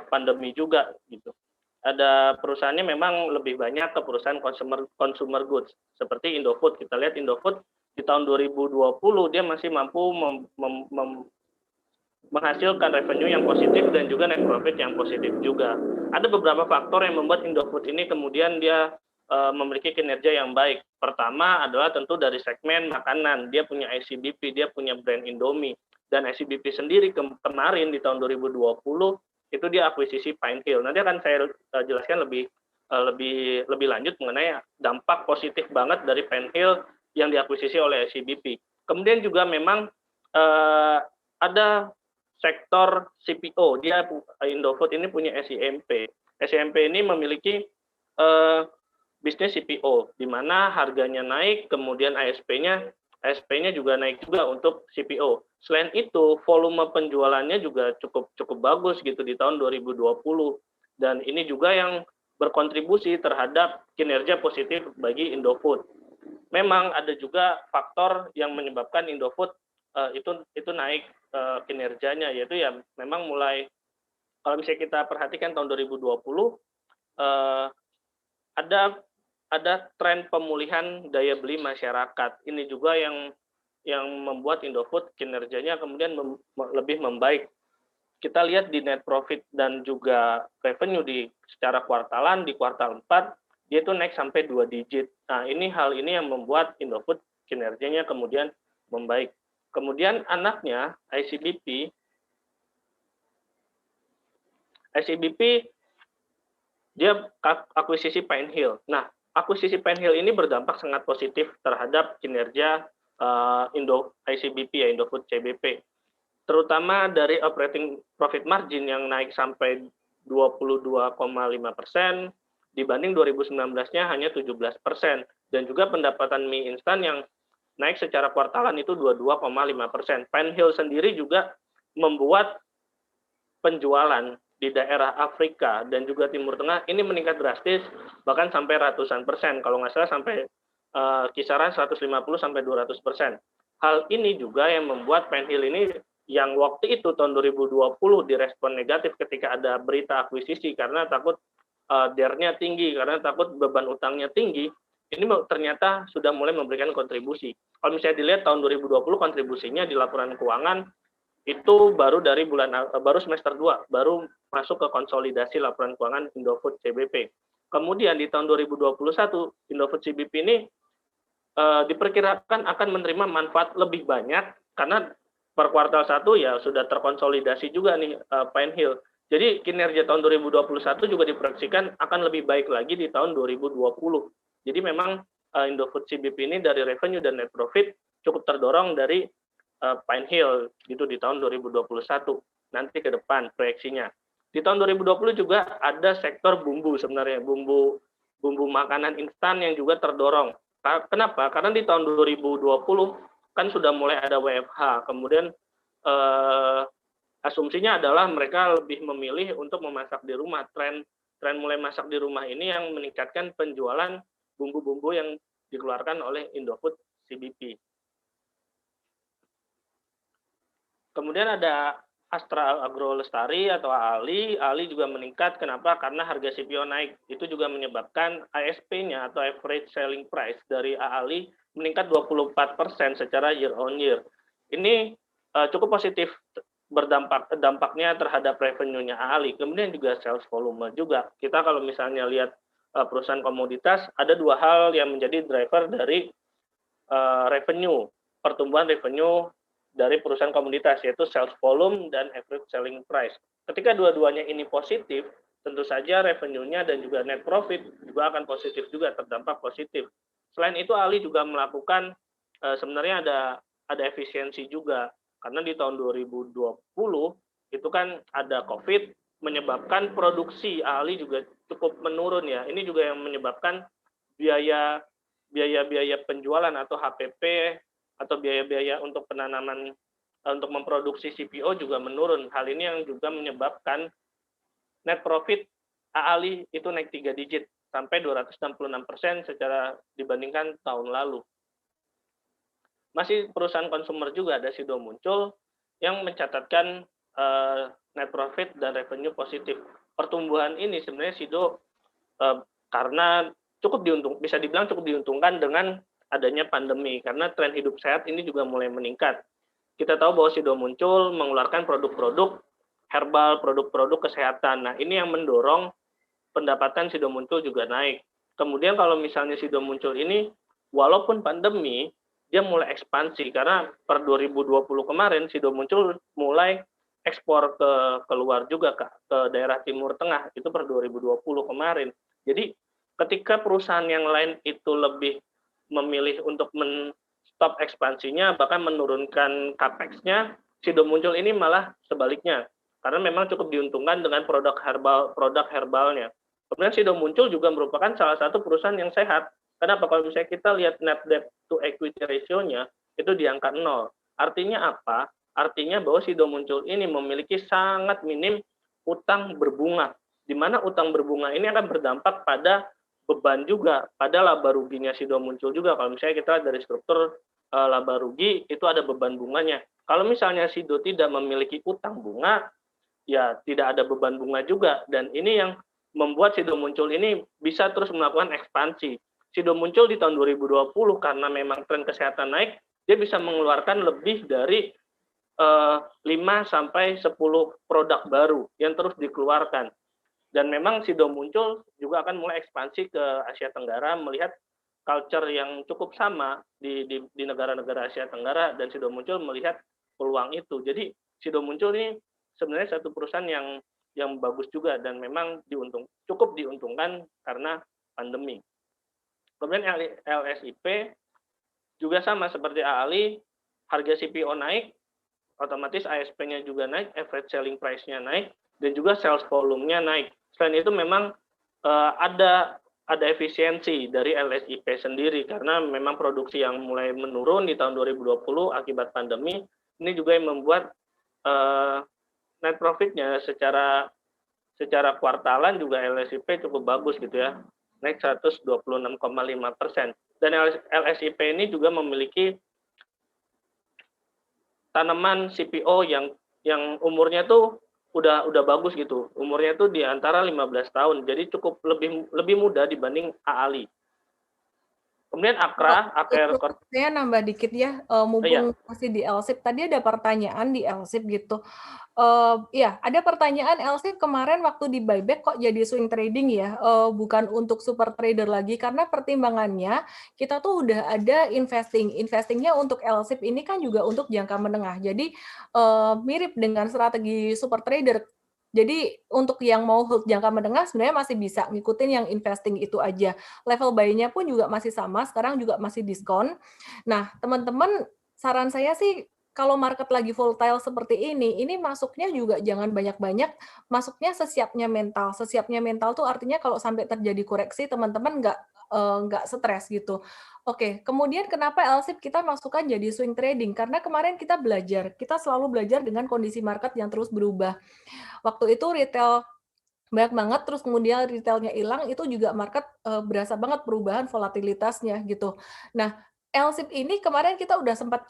pandemi juga gitu. Ada perusahaannya memang lebih banyak ke perusahaan consumer goods seperti Indofood. Kita lihat Indofood di tahun 2020 dia masih mampu menghasilkan revenue yang positif dan juga net profit yang positif juga. Ada beberapa faktor yang membuat Indofood ini kemudian dia memiliki kinerja yang baik. Pertama adalah tentu dari segmen makanan. Dia punya ICBP, dia punya brand Indomie. Dan ICBP sendiri kemarin di tahun 2020 itu dia akuisisi Pine Hill. Nanti akan saya jelaskan lebih lanjut mengenai dampak positif banget dari Pine Hill yang diakuisisi oleh ICBP. Kemudian juga memang ada sektor CPO. Dia Indofood ini punya SIMP. SIMP ini memiliki bisnis CPO, di mana harganya naik, kemudian ASP-nya juga naik juga untuk CPO. Selain itu, volume penjualannya juga cukup bagus gitu di tahun 2020. Dan ini juga yang berkontribusi terhadap kinerja positif bagi Indofood. Memang ada juga faktor yang menyebabkan Indofood itu naik kinerjanya, yaitu ya memang mulai kalau misalnya kita perhatikan tahun 2020 ada tren pemulihan daya beli masyarakat. Ini juga yang membuat Indofood kinerjanya kemudian lebih membaik. Kita lihat di net profit dan juga revenue secara kuartalan di kuartal 4 dia itu naik sampai 2 digit. Nah, hal ini yang membuat Indofood kinerjanya kemudian membaik. Kemudian anaknya ICBP dia akuisisi Pine Hill. Nah, akuisisi Pine Hill ini berdampak sangat positif terhadap kinerja ICBP ya, Indofood CBP. Terutama dari operating profit margin yang naik sampai 22,5% dibanding 2019-nya hanya 17%. Dan juga pendapatan mie instan yang naik secara kuartalan itu 22,5%. Pine Hill sendiri juga membuat penjualan di daerah Afrika dan juga Timur Tengah ini meningkat drastis, bahkan sampai ratusan persen, kalau nggak salah sampai kisaran 150 sampai 200%. Hal ini juga yang membuat Pine Hill ini yang waktu itu tahun 2020 direspon negatif ketika ada berita akuisisi karena takut DER-nya tinggi, karena takut beban utangnya tinggi. Ini ternyata sudah mulai memberikan kontribusi. Kalau misalnya dilihat tahun 2020 kontribusinya di laporan keuangan itu baru semester 2, baru masuk ke konsolidasi laporan keuangan Indofood CBP. Kemudian di tahun 2021 Indofood CBP ini diperkirakan akan menerima manfaat lebih banyak karena per kuartal 1 ya sudah terkonsolidasi juga nih Pine Hill. Jadi kinerja tahun 2021 juga diproyeksikan akan lebih baik lagi di tahun 2020. Jadi memang Indofood CBP ini dari revenue dan net profit cukup terdorong dari Pine Hill gitu di tahun 2021 nanti ke depan proyeksinya. Di tahun 2020 juga ada sektor bumbu sebenarnya, bumbu makanan instan yang juga terdorong. Kenapa? Karena di tahun 2020 kan sudah mulai ada WFH, kemudian asumsinya adalah mereka lebih memilih untuk memasak di rumah. Tren mulai masak di rumah ini yang meningkatkan penjualan bumbu-bumbu yang dikeluarkan oleh Indofood CBP. Kemudian ada Astra Agro Lestari atau AALI. AALI juga meningkat. Kenapa? Karena harga CPO naik. Itu juga menyebabkan ASP-nya atau average selling price dari AALI meningkat 24% secara year on year. Ini cukup positif dampaknya terhadap revenue-nya AALI. Kemudian juga sales volume juga. Kita kalau misalnya lihat perusahaan komoditas, ada dua hal yang menjadi driver dari revenue, pertumbuhan revenue dari perusahaan komoditas, yaitu sales volume dan average selling price. Ketika dua-duanya ini positif, tentu saja revenue-nya dan juga net profit juga akan positif juga, terdampak positif. Selain itu, AALI juga melakukan sebenarnya ada efisiensi juga. Karena di tahun 2020 itu kan ada COVID, menyebabkan produksi ahli juga cukup menurun ya. Ini juga yang menyebabkan biaya penjualan atau HPP atau biaya-biaya untuk penanaman untuk memproduksi CPO juga menurun. Hal ini yang juga menyebabkan net profit ahli itu naik 3 digit sampai 266% secara dibandingkan tahun lalu. Masih perusahaan konsumer juga ada Sido muncul yang mencatatkan net profit dan revenue positif. Pertumbuhan ini sebenarnya Sido karena bisa dibilang cukup diuntungkan dengan adanya pandemi karena tren hidup sehat ini juga mulai meningkat. Kita tahu bahwa Sido muncul mengeluarkan produk-produk herbal, produk-produk kesehatan. Nah, ini yang mendorong pendapatan Sido muncul juga naik. Kemudian kalau misalnya Sido muncul ini walaupun pandemi dia mulai ekspansi karena per 2020 kemarin Sido muncul mulai ekspor ke luar juga ke daerah Timur Tengah itu per 2020 kemarin. Jadi ketika perusahaan yang lain itu lebih memilih untuk stop ekspansinya bahkan menurunkan capex-nya, Sido muncul ini malah sebaliknya karena memang cukup diuntungkan dengan produk herbalnya. Kemudian Sido muncul juga merupakan salah satu perusahaan yang sehat. Kenapa? Kalau misalnya kita lihat net debt to equity ratio-nya itu di angka 0. Artinya apa? Artinya bahwa Sido muncul ini memiliki sangat minim utang berbunga, di mana utang berbunga ini akan berdampak pada beban juga, pada laba ruginya Sido muncul juga. Kalau misalnya kita dari struktur laba rugi, itu ada beban bunganya. Kalau misalnya Sido tidak memiliki utang bunga, ya tidak ada beban bunga juga. Dan ini yang membuat Sido muncul ini bisa terus melakukan ekspansi. Sido muncul di tahun 2020 karena memang tren kesehatan naik, dia bisa mengeluarkan lebih dari 5 sampai 10 produk baru yang terus dikeluarkan. Dan memang Sido muncul juga akan mulai ekspansi ke Asia Tenggara melihat culture yang cukup sama di negara-negara Asia Tenggara dan Sido muncul melihat peluang itu. Jadi Sido muncul ini sebenarnya satu perusahaan yang bagus juga dan memang cukup diuntungkan karena pandemi. Kemudian LSIP juga sama seperti AALI, harga CPO naik, otomatis ASP-nya juga naik, average selling price-nya naik, dan juga sales volume-nya naik. Selain itu memang ada efisiensi dari LSIP sendiri karena memang produksi yang mulai menurun di tahun 2020 akibat pandemi. Ini juga yang membuat net profit-nya secara kuartalan juga LSIP cukup bagus gitu ya, naik 126,5%. Dan LSIP ini juga memiliki tanaman CPO yang umurnya tuh udah bagus gitu. Umurnya tuh di antara 15 tahun. Jadi cukup lebih muda dibanding AALI. Kemudian Akra, saya nambah dikit ya, mumpung masih di LSIP. Tadi ada pertanyaan di LSIP gitu. Ya, ada pertanyaan LSIP kemarin waktu di buyback kok jadi swing trading ya, bukan untuk super trader lagi karena pertimbangannya kita tuh udah ada investingnya untuk LSIP ini kan juga untuk jangka menengah. Jadi mirip dengan strategi super trader. Jadi untuk yang mau hold jangka menengah sebenarnya masih bisa ngikutin yang investing itu aja. Level buy-nya pun juga masih sama, sekarang juga masih diskon. Nah, teman-teman, saran saya sih kalau market lagi volatile seperti ini masuknya juga jangan banyak-banyak, masuknya sesiapnya mental. Sesiapnya mental tuh artinya kalau sampai terjadi koreksi, teman-teman nggak stres gitu. Oke, kemudian kenapa LSIP kita masukkan jadi swing trading? Karena kemarin kita selalu belajar dengan kondisi market yang terus berubah. Waktu itu retail banyak banget, terus kemudian retailnya hilang, itu juga market berasa banget perubahan volatilitasnya gitu. Nah, LSIP ini kemarin kita udah sempat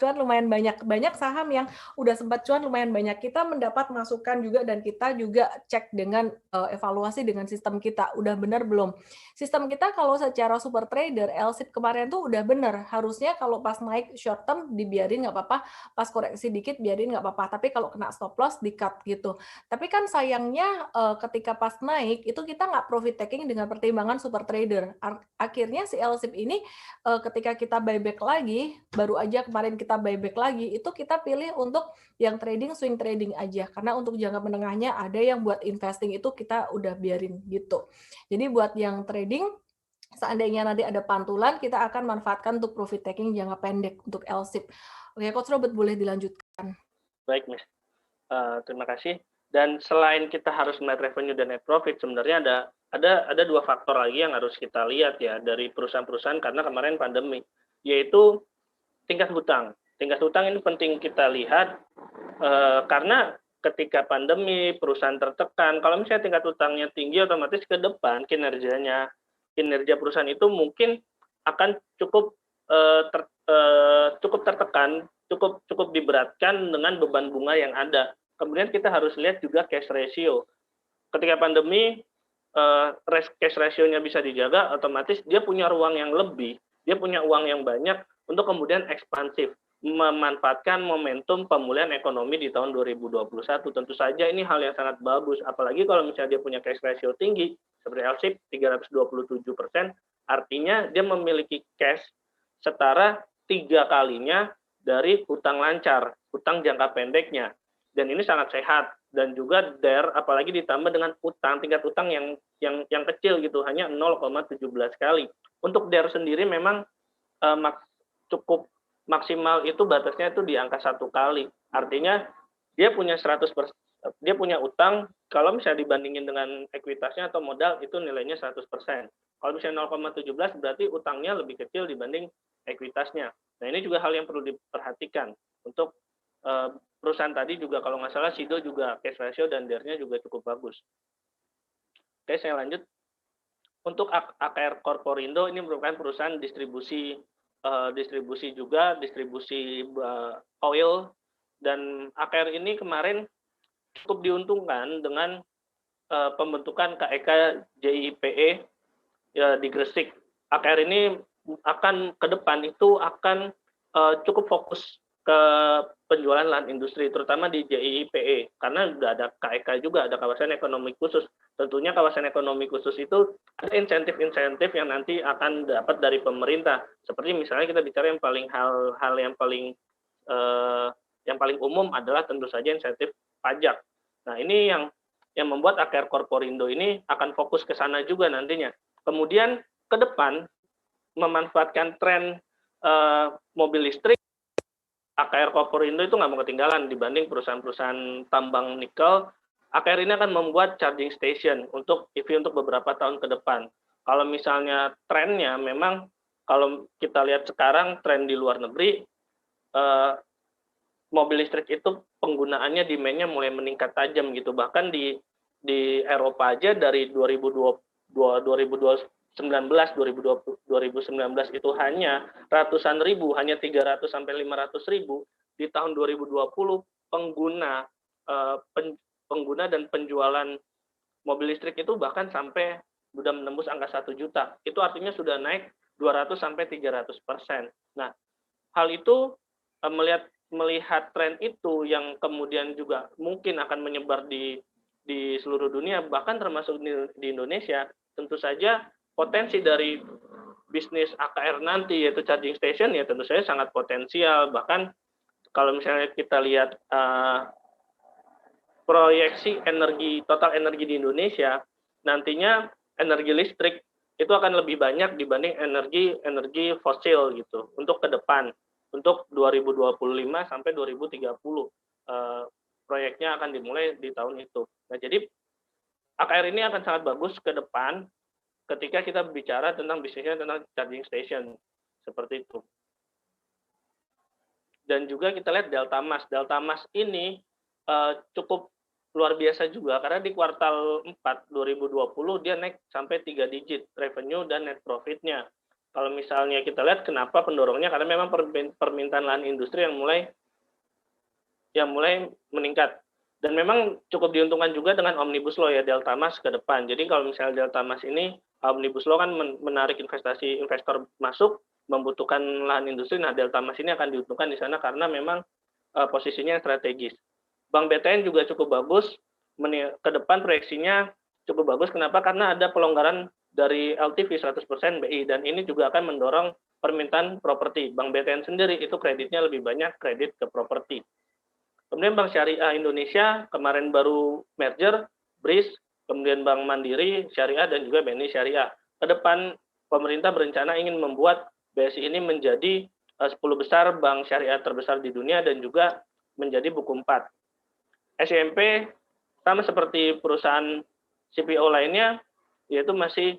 cuan lumayan banyak saham yang udah sempat cuan lumayan banyak. Kita mendapat masukan juga dan kita juga cek dengan evaluasi dengan sistem kita, udah benar belum? Sistem kita kalau secara super trader LSIP kemarin tuh udah benar. Harusnya kalau pas naik short term dibiarin nggak apa-apa, pas koreksi dikit biarin nggak apa-apa. Tapi kalau kena stop loss di cut gitu. Tapi kan sayangnya ketika pas naik itu kita nggak profit taking dengan pertimbangan super trader. Akhirnya si LSIP ini ketika kita buyback lagi, baru aja kemarin kita buyback lagi, itu kita pilih untuk yang trading swing trading aja. Karena untuk jangka menengahnya ada yang buat investing itu kita udah biarin gitu. Jadi buat yang trading seandainya nanti ada pantulan, kita akan manfaatkan untuk profit taking jangka pendek untuk LSIP. Oke, Coach Robert boleh dilanjutkan. Baik, Miss. Terima kasih. Dan selain kita harus melihat revenue dan net profit, sebenarnya ada dua faktor lagi yang harus kita lihat ya dari perusahaan-perusahaan karena kemarin pandemi, yaitu tingkat hutang. Tingkat hutang ini penting kita lihat karena ketika pandemi perusahaan tertekan, kalau misalnya tingkat hutangnya tinggi, otomatis ke depan kinerja perusahaan itu mungkin akan cukup cukup tertekan, cukup diberatkan dengan beban bunga yang ada. Kemudian kita harus lihat juga cash ratio. Ketika pandemi, cash ratio-nya bisa dijaga, otomatis dia punya ruang yang lebih, dia punya uang yang banyak untuk kemudian ekspansif, memanfaatkan momentum pemulihan ekonomi di tahun 2021. Tentu saja ini hal yang sangat bagus, apalagi kalau misalnya dia punya cash ratio tinggi, seperti LSIP 327%, artinya dia memiliki cash setara 3 kalinya dari hutang lancar, hutang jangka pendeknya. Dan ini sangat sehat, dan juga DER apalagi ditambah dengan tingkat utang yang kecil gitu, hanya 0,17 kali. Untuk DER sendiri memang cukup maksimal itu batasnya itu di angka 1 kali. Artinya dia punya 100%, dia punya utang kalau misalnya dibandingin dengan ekuitasnya atau modal itu nilainya 100%. Kalau misalnya 0,17 berarti utangnya lebih kecil dibanding ekuitasnya. Nah, ini juga hal yang perlu diperhatikan untuk perusahaan tadi juga kalau nggak salah Sido juga cash ratio dan DER-nya juga cukup bagus. Oke, saya lanjut. Untuk AKR Corporindo ini merupakan perusahaan distribusi oil, dan AKR ini kemarin cukup diuntungkan dengan pembentukan KEK JIPE ya, di Gresik. AKR ini akan ke depan itu akan cukup fokus ke penjualan lahan industri, terutama di JIPE, karena sudah ada KEK juga, ada kawasan ekonomi khusus. Tentunya kawasan ekonomi khusus itu ada insentif-insentif yang nanti akan dapat dari pemerintah. Seperti misalnya kita bicara hal yang paling umum adalah tentu saja insentif pajak. Nah, ini yang membuat AKR Corporindo ini akan fokus ke sana juga nantinya. Kemudian ke depan memanfaatkan tren mobil listrik, AKR Corporindo itu nggak mau ketinggalan dibanding perusahaan-perusahaan tambang nikel. AKR ini akan membuat charging station untuk EV untuk beberapa tahun ke depan. Kalau misalnya trennya memang kalau kita lihat sekarang tren di luar negeri, mobil listrik itu penggunaannya demand-nya mulai meningkat tajam gitu. Bahkan di Eropa aja dari 2019 itu hanya ratusan ribu, hanya 300 sampai 500 ribu. Di tahun 2020 pengguna dan penjualan mobil listrik itu bahkan sampai sudah menembus angka 1 juta. Itu artinya sudah naik 200 sampai 300%. Nah, hal itu melihat tren itu yang kemudian juga mungkin akan menyebar di seluruh dunia, bahkan termasuk di Indonesia, tentu saja potensi dari bisnis AKR nanti yaitu charging station ya tentu saja sangat potensial. Bahkan kalau misalnya kita lihat proyeksi total energi di Indonesia, nantinya energi listrik itu akan lebih banyak dibanding energi fosil gitu untuk ke depan, untuk 2025 sampai 2030 proyeknya akan dimulai di tahun itu. Nah, jadi AKR ini akan sangat bagus ke depan ketika kita bicara tentang bisnisnya tentang charging station seperti itu. Dan juga kita lihat Delta Mas ini cukup luar biasa juga karena di kuartal 4 2020 dia naik sampai 3 digit revenue dan net profitnya. Kalau misalnya kita lihat kenapa pendorongnya, karena memang permintaan lahan industri yang mulai meningkat. Dan memang cukup diuntungkan juga dengan Omnibus Law ya Delta Mas ke depan. Jadi kalau misalnya Delta Mas ini Omnibus Law kan menarik investor masuk, membutuhkan lahan industri. Nah, Delta Mas ini akan diuntungkan di sana karena memang posisinya strategis. Bank BTN juga cukup bagus, ke depan proyeksinya cukup bagus. Kenapa? Karena ada pelonggaran dari LTV 100% BI, dan ini juga akan mendorong permintaan properti. Bank BTN sendiri itu kreditnya lebih banyak kredit ke properti. Kemudian Bank Syariah Indonesia kemarin baru merger, BRIS, kemudian Bank Mandiri Syariah dan juga BNI Syariah. Ke depan pemerintah berencana ingin membuat BSI ini menjadi 10 besar bank syariah terbesar di dunia dan juga menjadi buku 4. SIMP sama seperti perusahaan CPO lainnya, yaitu masih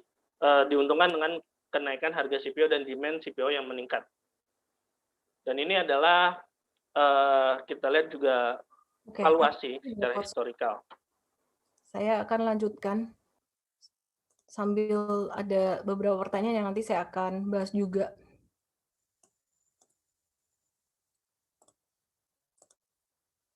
diuntungkan dengan kenaikan harga CPO dan demand CPO yang meningkat. Dan ini adalah kita lihat juga valuasi secara historikal. Saya akan lanjutkan sambil ada beberapa pertanyaan yang nanti saya akan bahas juga.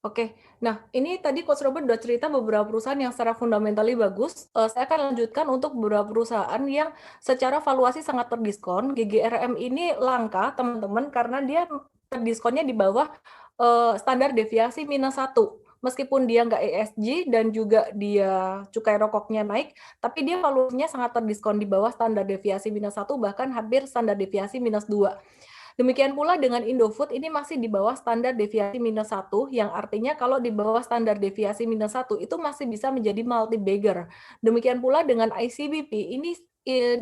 Oke, nah ini tadi Coach Robert udah cerita beberapa perusahaan yang secara fundamentally bagus. Saya akan lanjutkan untuk beberapa perusahaan yang secara valuasi sangat terdiskon. GGRM ini langka, teman-teman, karena dia terdiskonnya di bawah standar deviasi -1. Meskipun dia nggak ESG dan juga dia cukai rokoknya naik, tapi dia valuasinya sangat terdiskon di bawah standar deviasi -1, bahkan hampir standar deviasi -2. Demikian pula dengan Indofood, ini masih di bawah standar deviasi -1, yang artinya kalau di bawah standar deviasi -1 itu masih bisa menjadi multi-bagger. Demikian pula dengan ICBP, ini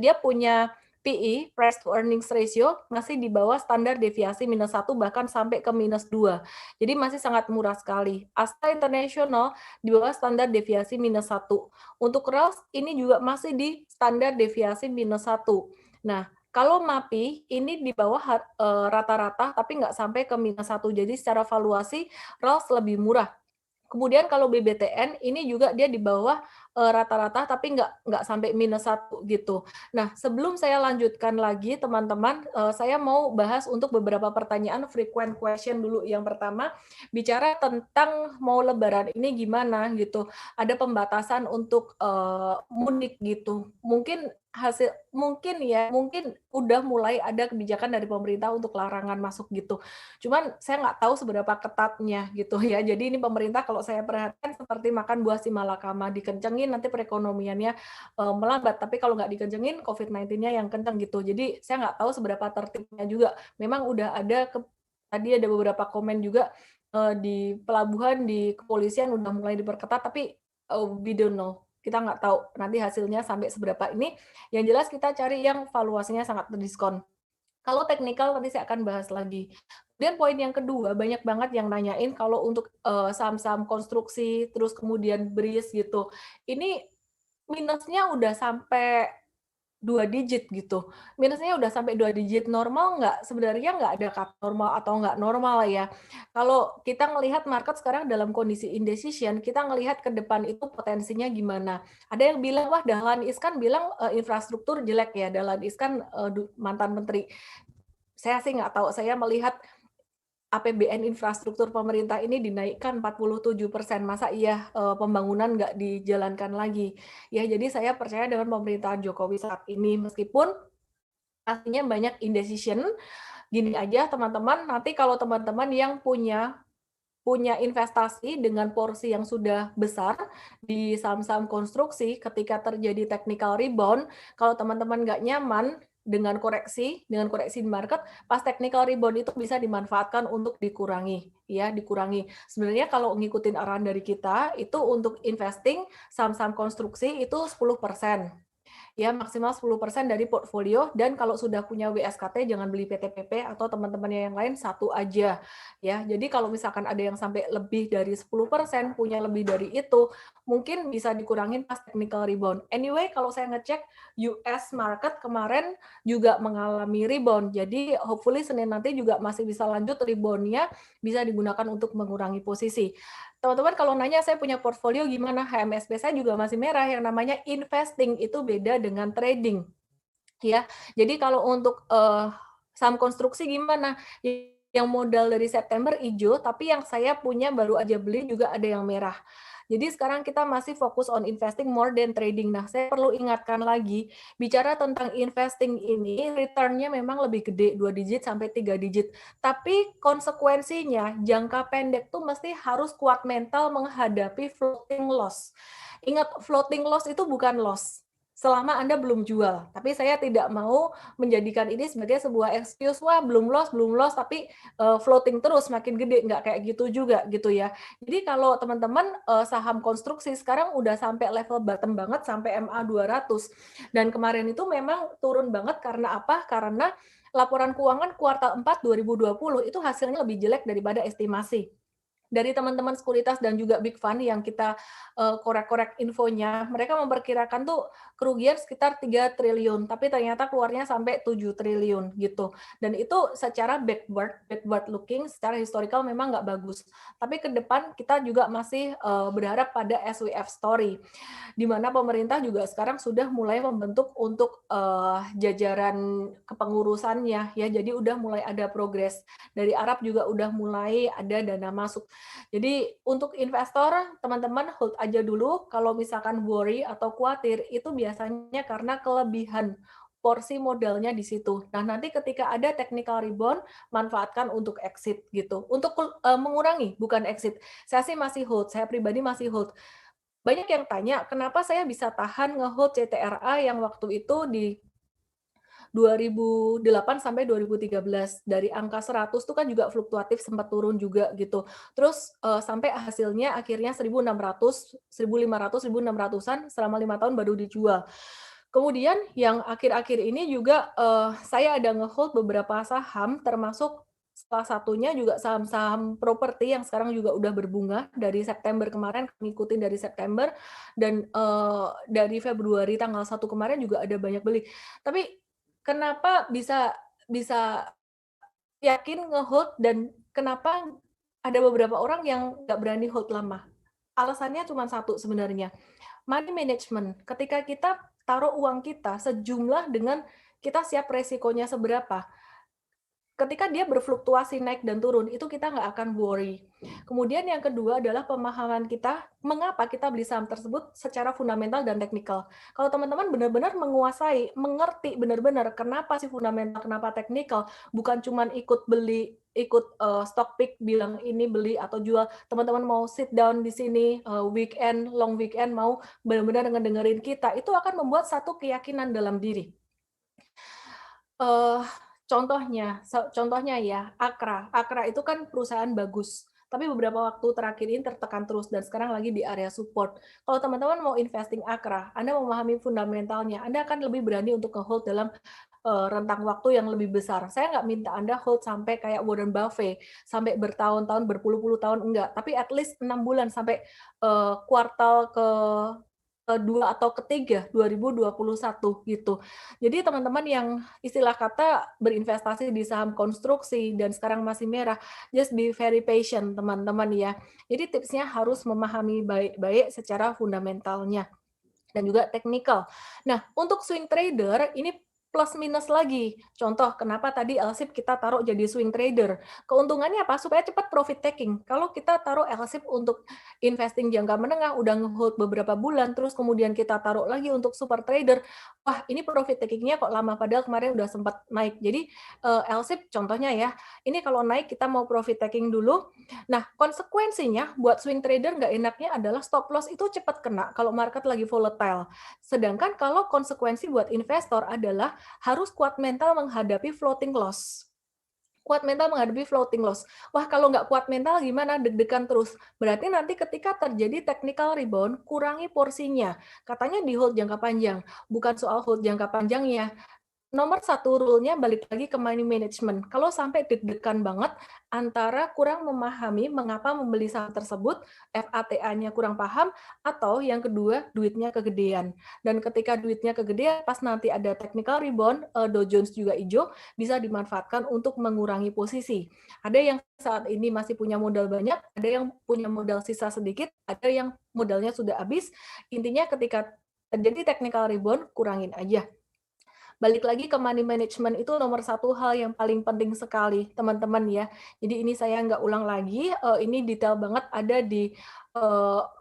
dia punya PE, price to earnings ratio, masih di bawah standar deviasi -1 bahkan sampai ke -2. Jadi masih sangat murah sekali. Asta International di bawah standar deviasi -1. Untuk RELS ini juga masih di standar deviasi -1. Nah, kalau MAPI ini di bawah rata-rata tapi nggak sampai ke -1, jadi secara valuasi RELS lebih murah. Kemudian kalau BBTN ini juga dia di bawah rata-rata tapi nggak sampai -1 gitu. Nah, sebelum saya lanjutkan lagi teman-teman, saya mau bahas untuk beberapa pertanyaan frequent question dulu. Yang pertama, bicara tentang mau lebaran ini gimana gitu. Ada pembatasan untuk mudik gitu. Mungkin udah mulai ada kebijakan dari pemerintah untuk larangan masuk gitu. Cuman saya nggak tahu seberapa ketatnya gitu ya. Jadi ini pemerintah kalau saya perhatikan seperti makan buah si malakama, dikencengin nanti perekonomiannya melambat. Tapi kalau nggak dikencengin, COVID-19-nya yang kenceng gitu. Jadi saya nggak tahu seberapa tertibnya juga. Memang udah ada tadi ada beberapa komen juga di pelabuhan, di kepolisian udah mulai diperketat, tapi we don't know. Kita nggak tahu nanti hasilnya sampai seberapa ini. Yang jelas kita cari yang valuasinya sangat terdiskon. Kalau teknikal nanti saya akan bahas lagi. Kemudian poin yang kedua, banyak banget yang nanyain kalau untuk saham-saham konstruksi, terus kemudian BRIS gitu. Ini minusnya udah sampai 2 digit gitu. Minusnya udah sampai 2 digit, normal nggak? Sebenarnya nggak ada kata normal atau nggak normal ya. Kalau kita ngelihat market sekarang dalam kondisi indecision, kita ngelihat ke depan itu potensinya gimana. Ada yang bilang, wah Dahlan Iskan bilang infrastruktur jelek ya, Dahlan Iskan mantan menteri. Saya sih nggak tahu, saya melihat APBN infrastruktur pemerintah ini dinaikkan 47%. Masa iya pembangunan nggak dijalankan lagi? Ya, jadi saya percaya dengan pemerintahan Jokowi saat ini, meskipun pastinya banyak indecision. Gini aja teman-teman, nanti kalau teman-teman yang punya investasi dengan porsi yang sudah besar di saham-saham konstruksi, ketika terjadi technical rebound, kalau teman-teman nggak nyaman dengan koreksi di market, pas technical rebound itu bisa dimanfaatkan untuk dikurangi. Sebenarnya kalau ngikutin arahan dari kita, itu untuk investing saham-saham konstruksi itu 10%. Ya, maksimal 10% dari portfolio, dan kalau sudah punya WSKT jangan beli PTPP atau teman-temannya yang lain, satu aja ya. Jadi kalau misalkan ada yang sampai lebih dari 10%, punya lebih dari itu, mungkin bisa dikurangin pas technical rebound. Anyway, kalau saya ngecek US market kemarin juga mengalami rebound. Jadi hopefully Senin nanti juga masih bisa lanjut reboundnya, bisa digunakan untuk mengurangi posisi. Teman-teman kalau nanya saya punya portfolio gimana, HMSP saya juga masih merah. Yang namanya investing itu beda dengan trading. Ya, jadi kalau untuk saham konstruksi gimana? Yang modal dari September hijau, tapi yang saya punya baru aja beli juga ada yang merah. Jadi sekarang kita masih fokus on investing more than trading. Nah, saya perlu ingatkan lagi, bicara tentang investing ini, return-nya memang lebih gede, 2 digit sampai 3 digit. Tapi konsekuensinya, jangka pendek tuh mesti harus kuat mental menghadapi floating loss. Ingat, floating loss itu bukan loss. selama Anda belum jual. Tapi saya tidak mau menjadikan ini sebagai sebuah excuse, wah belum loss, tapi floating terus makin gede, nggak kayak gitu juga gitu ya. Jadi kalau teman-teman saham konstruksi sekarang udah sampai level bottom banget sampai MA 200 dan kemarin itu memang turun banget karena apa? Karena laporan keuangan kuartal 4 2020 itu hasilnya lebih jelek daripada estimasi. Dari teman-teman sekuritas dan juga Big Fund yang kita korek-korek infonya, mereka memperkirakan tuh kerugian sekitar 3 triliun, tapi ternyata keluarnya sampai 7 triliun gitu. Dan itu secara backward looking, secara historical memang nggak bagus. Tapi ke depan kita juga masih berharap pada SWF story, di mana pemerintah juga sekarang sudah mulai membentuk untuk jajaran kepengurusannya ya, jadi udah mulai ada progres. Dari Arab juga udah mulai ada dana masuk. Jadi untuk investor, teman-teman hold aja dulu. Kalau misalkan worry atau khawatir, itu biasanya karena kelebihan porsi modalnya di situ. Nah, nanti ketika ada technical rebound, manfaatkan untuk exit gitu. Untuk mengurangi, bukan exit. Saya sih masih hold, saya pribadi masih hold. Banyak yang tanya, kenapa saya bisa tahan nge-hold CTRA yang waktu itu di 2008 sampai 2013 dari angka 100 tuh kan juga fluktuatif sempat turun juga gitu. Terus sampai hasilnya akhirnya 1.600, 1.500, 1.600-an selama 5 tahun baru dijual. Kemudian yang akhir-akhir ini juga saya ada nge-hold beberapa saham termasuk salah satunya juga saham-saham properti yang sekarang juga udah berbunga dari September kemarin, ngikutin dari September dan dari Februari tanggal 1 kemarin juga ada banyak beli. Tapi kenapa bisa bisa yakin nge-hold dan kenapa ada beberapa orang yang nggak berani hold lama? Alasannya cuma satu sebenarnya, money management. Ketika kita taruh uang kita sejumlah dengan kita siap resikonya seberapa. Ketika dia berfluktuasi naik dan turun, itu kita nggak akan worry. Kemudian yang kedua adalah pemahaman kita, mengapa kita beli saham tersebut secara fundamental dan teknikal. Kalau teman-teman benar-benar menguasai, mengerti benar-benar kenapa sih fundamental, kenapa teknikal, bukan cuma ikut beli, ikut stock pick, bilang ini beli atau jual, teman-teman mau sit down di sini, weekend, long weekend, mau benar-benar ngedengerin kita, itu akan membuat satu keyakinan dalam diri. Contohnya ya, Akra itu kan perusahaan bagus, tapi beberapa waktu terakhir ini tertekan terus dan sekarang lagi di area support. Kalau teman-teman mau investing Akra, Anda memahami fundamentalnya, Anda akan lebih berani untuk nge-hold dalam rentang waktu yang lebih besar. Saya nggak minta Anda hold sampai kayak Warren Buffett, sampai bertahun-tahun, berpuluh-puluh tahun, enggak. Tapi at least 6 bulan sampai kuartal kedua atau ketiga 2021 gitu. Jadi teman-teman yang istilah kata berinvestasi di saham konstruksi dan sekarang masih merah, just be very patient teman-teman ya. Jadi tipsnya harus memahami baik-baik secara fundamentalnya dan juga teknikal. Nah, untuk swing trader ini plus minus lagi. Contoh, kenapa tadi LSIP kita taruh jadi swing trader? Keuntungannya apa? Supaya cepat profit taking. Kalau kita taruh LSIP untuk investing jangka menengah, udah nge-hold beberapa bulan, terus kemudian kita taruh lagi untuk super trader, wah ini profit takingnya kok lama, padahal kemarin udah sempat naik. Jadi LSIP contohnya ya, ini kalau naik kita mau profit taking dulu. Nah, konsekuensinya buat swing trader nggak enaknya adalah stop loss itu cepat kena kalau market lagi volatile. Sedangkan kalau konsekuensi buat investor adalah harus kuat mental menghadapi floating loss. Kuat mental menghadapi floating loss. Wah, kalau nggak kuat mental gimana? Deg-degan terus. Berarti nanti ketika terjadi technical rebound, kurangi porsinya. Katanya di hold jangka panjang. Bukan soal hold jangka panjangnya. Nomor satu rule-nya balik lagi ke money management. Kalau sampai deg-degan banget antara kurang memahami mengapa membeli saham tersebut, FATA-nya kurang paham, atau yang kedua duitnya kegedean. Dan ketika duitnya kegedean, pas nanti ada technical rebound, Dow Jones juga hijau, bisa dimanfaatkan untuk mengurangi posisi. Ada yang saat ini masih punya modal banyak, ada yang punya modal sisa sedikit, ada yang modalnya sudah habis. Intinya ketika terjadi technical rebound, kurangin aja. Balik lagi ke money management itu nomor satu hal yang paling penting sekali, teman-teman ya. Jadi ini saya nggak ulang lagi, ini detail banget ada di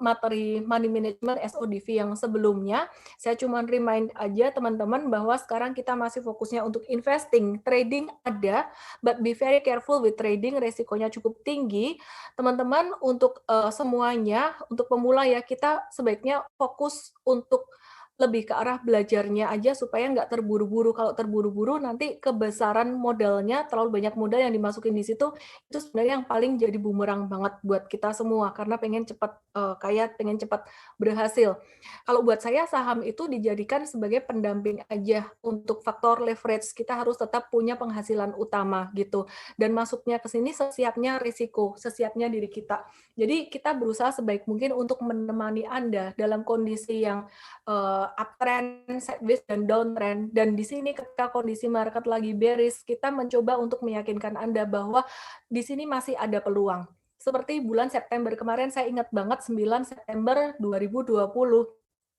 materi money management SODV yang sebelumnya. Saya cuma remind aja teman-teman bahwa sekarang kita masih fokusnya untuk investing. Trading ada, but be very careful with trading, resikonya cukup tinggi. Teman-teman untuk semuanya, untuk pemula ya, kita sebaiknya fokus untuk lebih ke arah belajarnya aja supaya nggak terburu-buru. Kalau terburu-buru nanti kebesaran modalnya, terlalu banyak modal yang dimasukin di situ, itu sebenarnya yang paling jadi bumerang banget buat kita semua, karena pengen cepat kaya, pengen cepat berhasil. Kalau buat saya saham itu dijadikan sebagai pendamping aja untuk faktor leverage, kita harus tetap punya penghasilan utama gitu, dan masuknya ke sini sesiapnya risiko, sesiapnya diri kita. Jadi kita berusaha sebaik mungkin untuk menemani Anda dalam kondisi yang uptrend, sideways, dan downtrend. Dan di sini ketika kondisi market lagi bearish, kita mencoba untuk meyakinkan Anda bahwa di sini masih ada peluang. Seperti bulan September kemarin, saya ingat banget 9 September 2020.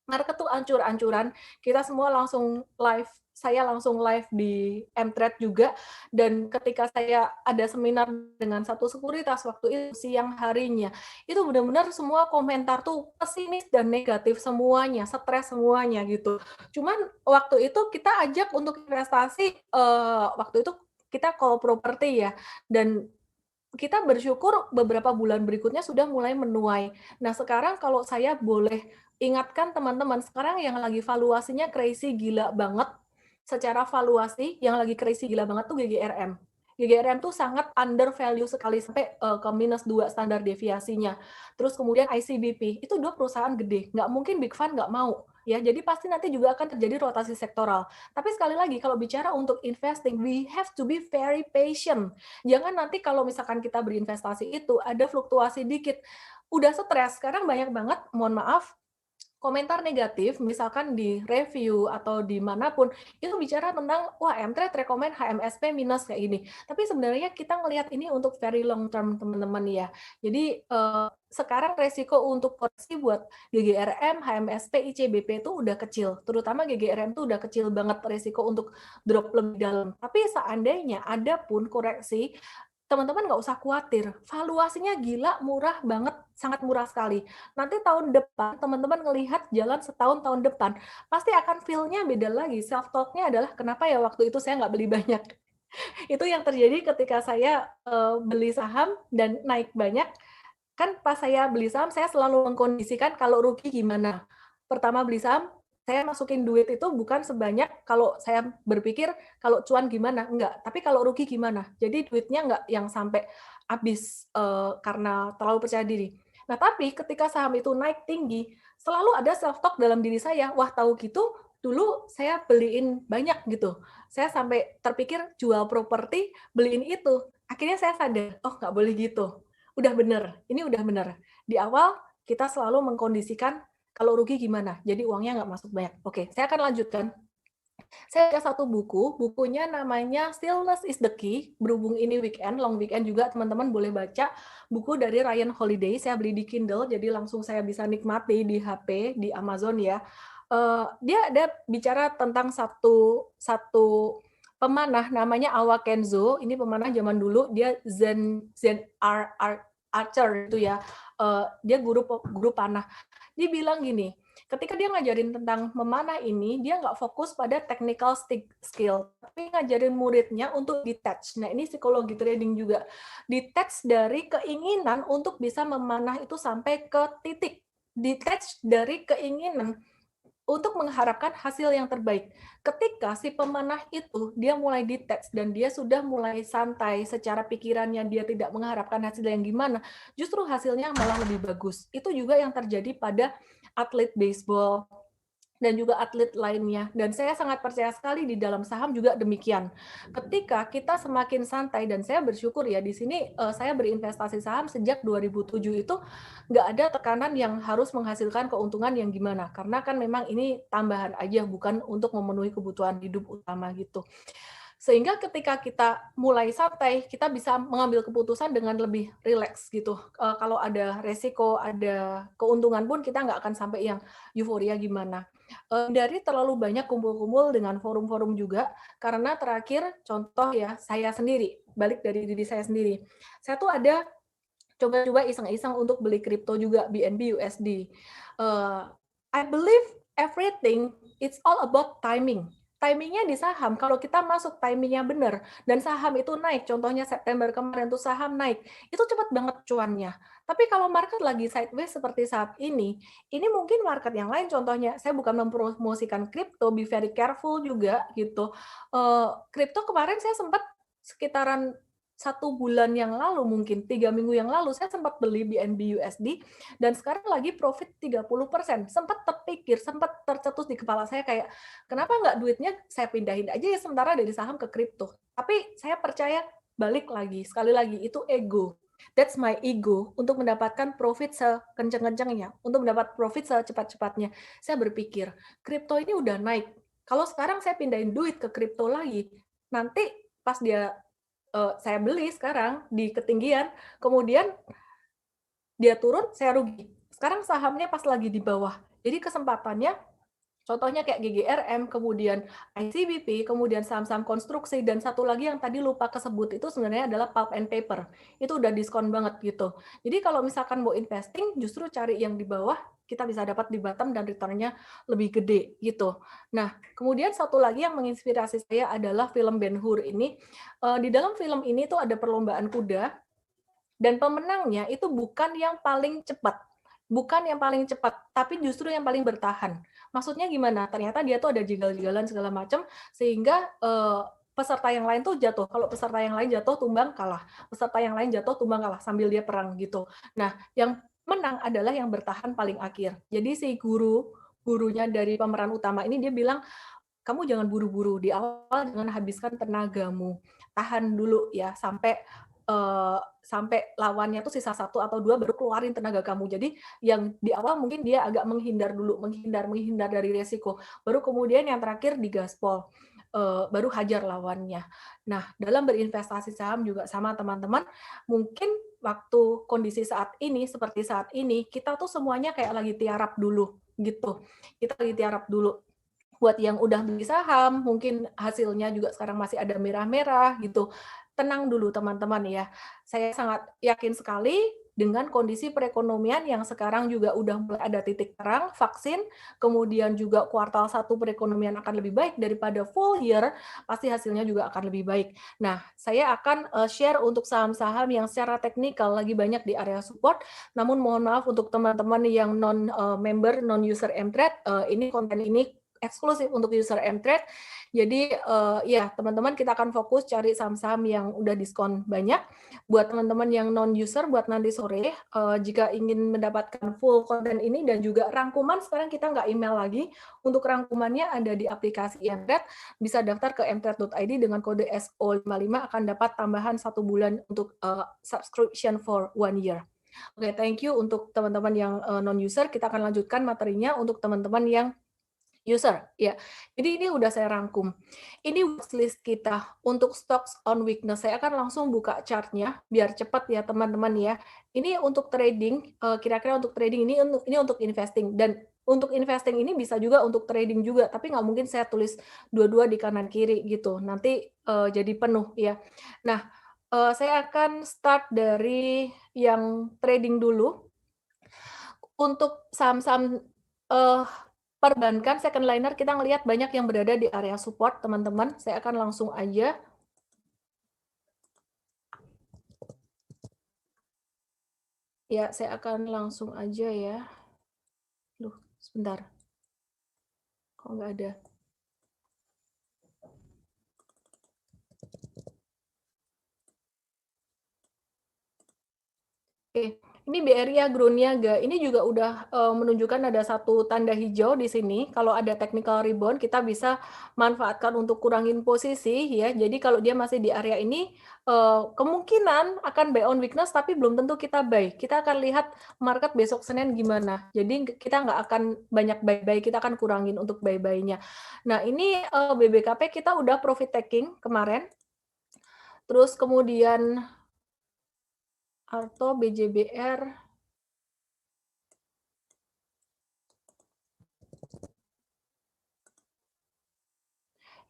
Market tuh ancur-ancuran, kita semua langsung live, saya langsung live di Mtrade juga, dan ketika saya ada seminar dengan satu sekuritas waktu itu siang harinya, itu benar-benar semua komentar tuh pesimis dan negatif semuanya, stres semuanya gitu. Cuman waktu itu kita ajak untuk investasi, waktu itu kita call properti ya, dan kita bersyukur beberapa bulan berikutnya sudah mulai menuai. Nah, sekarang kalau saya boleh ingatkan teman-teman, sekarang yang lagi valuasinya crazy gila banget, secara valuasi yang lagi crazy gila banget tuh GGRM. GGRM tuh sangat under value sekali sampai ke -2 standar deviasinya. Terus kemudian ICBP, itu 2 perusahaan gede, nggak mungkin big fund nggak mau. Ya, jadi pasti nanti juga akan terjadi rotasi sektoral. Tapi sekali lagi, kalau bicara untuk investing, we have to be very patient. Jangan nanti kalau misalkan kita berinvestasi itu ada fluktuasi dikit, udah stres. Sekarang banyak banget, mohon maaf, komentar negatif, misalkan di review atau di manapun, itu bicara tentang, wah Mtrade rekomend HMSP minus kayak gini. Tapi sebenarnya kita ngelihat ini untuk very long term, teman-teman ya. Jadi sekarang resiko untuk koreksi buat GGRM, HMSP, ICBP itu udah kecil. Terutama GGRM itu udah kecil banget resiko untuk drop lebih dalam. Tapi seandainya ada pun koreksi, teman-teman nggak usah khawatir, valuasinya gila, murah banget, sangat murah sekali. Nanti tahun depan, teman-teman ngelihat jalan setahun tahun depan, pasti akan feel-nya beda lagi. Self talk-nya adalah, kenapa ya waktu itu saya nggak beli banyak? Itu yang terjadi ketika saya beli saham dan naik banyak. Kan pas saya beli saham, saya selalu mengkondisikan kalau rugi gimana. Pertama beli saham, saya masukin duit itu bukan sebanyak kalau saya berpikir kalau cuan gimana, enggak. Tapi kalau rugi gimana. Jadi duitnya enggak yang sampai habis karena terlalu percaya diri. Nah, tapi ketika saham itu naik tinggi, selalu ada self talk dalam diri saya, wah tahu gitu dulu saya beliin banyak gitu. Saya sampai terpikir jual properti, beliin itu. Akhirnya saya sadar, oh nggak boleh gitu. Udah bener, ini udah bener. Di awal kita selalu mengkondisikan kalau rugi gimana, jadi uangnya nggak masuk banyak. Oke, saya akan lanjutkan. Saya ada satu buku, bukunya namanya Stillness is the Key. Berhubung ini weekend, long weekend juga teman-teman boleh baca buku dari Ryan Holiday. Saya beli di Kindle, jadi langsung saya bisa nikmati di HP, di Amazon ya. Dia ada bicara tentang satu pemanah namanya Awa Kenzo. Ini pemanah zaman dulu, dia Archer itu ya. Dia guru panah. Dia bilang gini, ketika dia ngajarin tentang memanah ini, dia nggak fokus pada technical skill, tapi ngajarin muridnya untuk detach. Nah, ini psikologi trading juga. Detach dari keinginan untuk bisa memanah itu sampai ke titik. Detach dari keinginan untuk mengharapkan hasil yang terbaik. Ketika si pemanah itu dia mulai detach dan dia sudah mulai santai secara pikirannya, dia tidak mengharapkan hasil yang gimana, justru hasilnya malah lebih bagus. Itu juga yang terjadi pada atlet baseball dan juga atlet lainnya. Dan saya sangat percaya sekali di dalam saham juga demikian. Ketika kita semakin santai, dan saya bersyukur ya di sini saya berinvestasi saham sejak 2007 itu nggak ada tekanan yang harus menghasilkan keuntungan yang gimana. Karena kan memang ini tambahan aja, bukan untuk memenuhi kebutuhan hidup utama gitu. Sehingga ketika kita mulai santai, kita bisa mengambil keputusan dengan lebih rileks gitu. Kalau ada resiko, ada keuntungan pun kita nggak akan sampai yang euforia gimana. Dari terlalu banyak kumpul-kumpul dengan forum-forum juga, karena terakhir contoh ya, saya sendiri, balik dari diri saya sendiri. Saya tuh ada coba-coba iseng-iseng untuk beli kripto juga, BNB USD. I believe everything it's all about timing. timingnya di saham, kalau kita masuk timingnya benar, dan saham itu naik, contohnya September kemarin tuh saham naik, itu cepat banget cuannya. Tapi kalau market lagi sideways seperti saat ini mungkin market yang lain, contohnya, saya bukan mempromosikan kripto, be very careful juga gitu. Kripto kemarin saya sempat sekitaran 1 bulan yang lalu mungkin, 3 minggu yang lalu, saya sempat beli BNB USD, dan sekarang lagi profit 30%. Sempat terpikir, sempat tercetus di kepala saya kayak, kenapa nggak duitnya saya pindahin aja ya sementara dari saham ke kripto. Tapi saya percaya balik lagi, sekali lagi, itu ego. That's my ego untuk mendapatkan profit sekenceng-kencengnya, untuk mendapat profit secepat-cepatnya. Saya berpikir, kripto ini udah naik. Kalau sekarang saya pindahin duit ke kripto lagi, nanti pas saya beli sekarang di ketinggian, kemudian dia turun, saya rugi. Sekarang sahamnya pas lagi di bawah. Jadi kesempatannya, contohnya kayak GGRM, kemudian ICBP, kemudian saham-saham konstruksi, dan satu lagi yang tadi lupa kesebut itu sebenarnya adalah pulp and paper. Itu udah diskon banget gitu. Jadi kalau misalkan mau investing, justru cari yang di bawah, kita bisa dapat di bottom dan return-nya lebih gede gitu. Nah, kemudian satu lagi yang menginspirasi saya adalah film Ben-Hur ini. Di dalam film ini tuh ada perlombaan kuda, dan pemenangnya itu bukan yang paling cepat. Bukan yang paling cepat, tapi justru yang paling bertahan. Maksudnya gimana? Ternyata dia tuh ada jegal-jegalan segala macam, sehingga peserta yang lain tuh jatuh. Kalau peserta yang lain jatuh, tumbang, kalah. Peserta yang lain jatuh, tumbang, kalah. Sambil dia perang gitu. Nah, yang menang adalah yang bertahan paling akhir. Jadi si gurunya dari pemeran utama ini, dia bilang, kamu jangan buru-buru. Di awal jangan habiskan tenagamu. Tahan dulu ya, sampai lawannya tuh sisa 1 atau 2 baru keluarin tenaga kamu. Jadi yang di awal mungkin dia agak menghindar dulu, menghindar dari resiko. Baru kemudian yang terakhir digaspol, baru hajar lawannya. Nah, dalam berinvestasi saham juga sama teman-teman, mungkin waktu kondisi saat ini, seperti saat ini, kita tuh semuanya kayak lagi tiarap dulu, gitu. Kita lagi tiarap dulu. Buat yang udah beli saham, mungkin hasilnya juga sekarang masih ada merah-merah gitu. Tenang dulu teman-teman ya. Saya sangat yakin sekali dengan kondisi perekonomian yang sekarang juga udah mulai ada titik terang, vaksin, kemudian juga kuartal 1 perekonomian akan lebih baik daripada full year, pasti hasilnya juga akan lebih baik. Nah, saya akan share untuk saham-saham yang secara teknikal lagi banyak di area support, namun mohon maaf untuk teman-teman yang non-member, non-user Mtrade, ini konten ini eksklusif untuk user Mtrade. Jadi ya teman-teman, kita akan fokus cari saham-saham yang udah diskon banyak. Buat teman-teman yang non-user, buat nanti sore, jika ingin mendapatkan full konten ini dan juga rangkuman, sekarang kita nggak email lagi. Untuk rangkumannya ada di aplikasi Mtrade, bisa daftar ke mtrade.id dengan kode SO55 akan dapat tambahan 1 bulan untuk subscription for 1 year. Oke, thank you untuk teman-teman yang non-user. Kita akan lanjutkan materinya untuk teman-teman yang user, ya. Jadi ini udah saya rangkum. Ini watchlist kita untuk stocks on weakness. Saya akan langsung buka chartnya biar cepat ya teman-teman ya. Ini untuk trading, kira-kira untuk trading ini untuk investing, dan untuk investing ini bisa juga untuk trading juga, tapi nggak mungkin saya tulis dua-dua di kanan kiri gitu. Nanti jadi penuh ya. Nah, saya akan start dari yang trading dulu. Untuk saham-saham perbankan second liner, kita ngelihat banyak yang berada di area support, teman-teman. Saya akan langsung aja. Ya, saya akan langsung aja ya. Loh, sebentar. Kok nggak ada? Oke, ini BRI Agroniaga. Ini juga udah menunjukkan ada satu tanda hijau di sini. Kalau ada technical rebound, kita bisa manfaatkan untuk kurangin posisi ya. Jadi kalau dia masih di area ini, kemungkinan akan buy on weakness, tapi belum tentu kita buy. Kita akan lihat market besok Senin gimana. Jadi kita nggak akan banyak buy-buy, kita akan kurangin untuk buy-buy-nya. Nah, ini BBKP kita udah profit taking kemarin. Terus kemudian Arto, BJBR,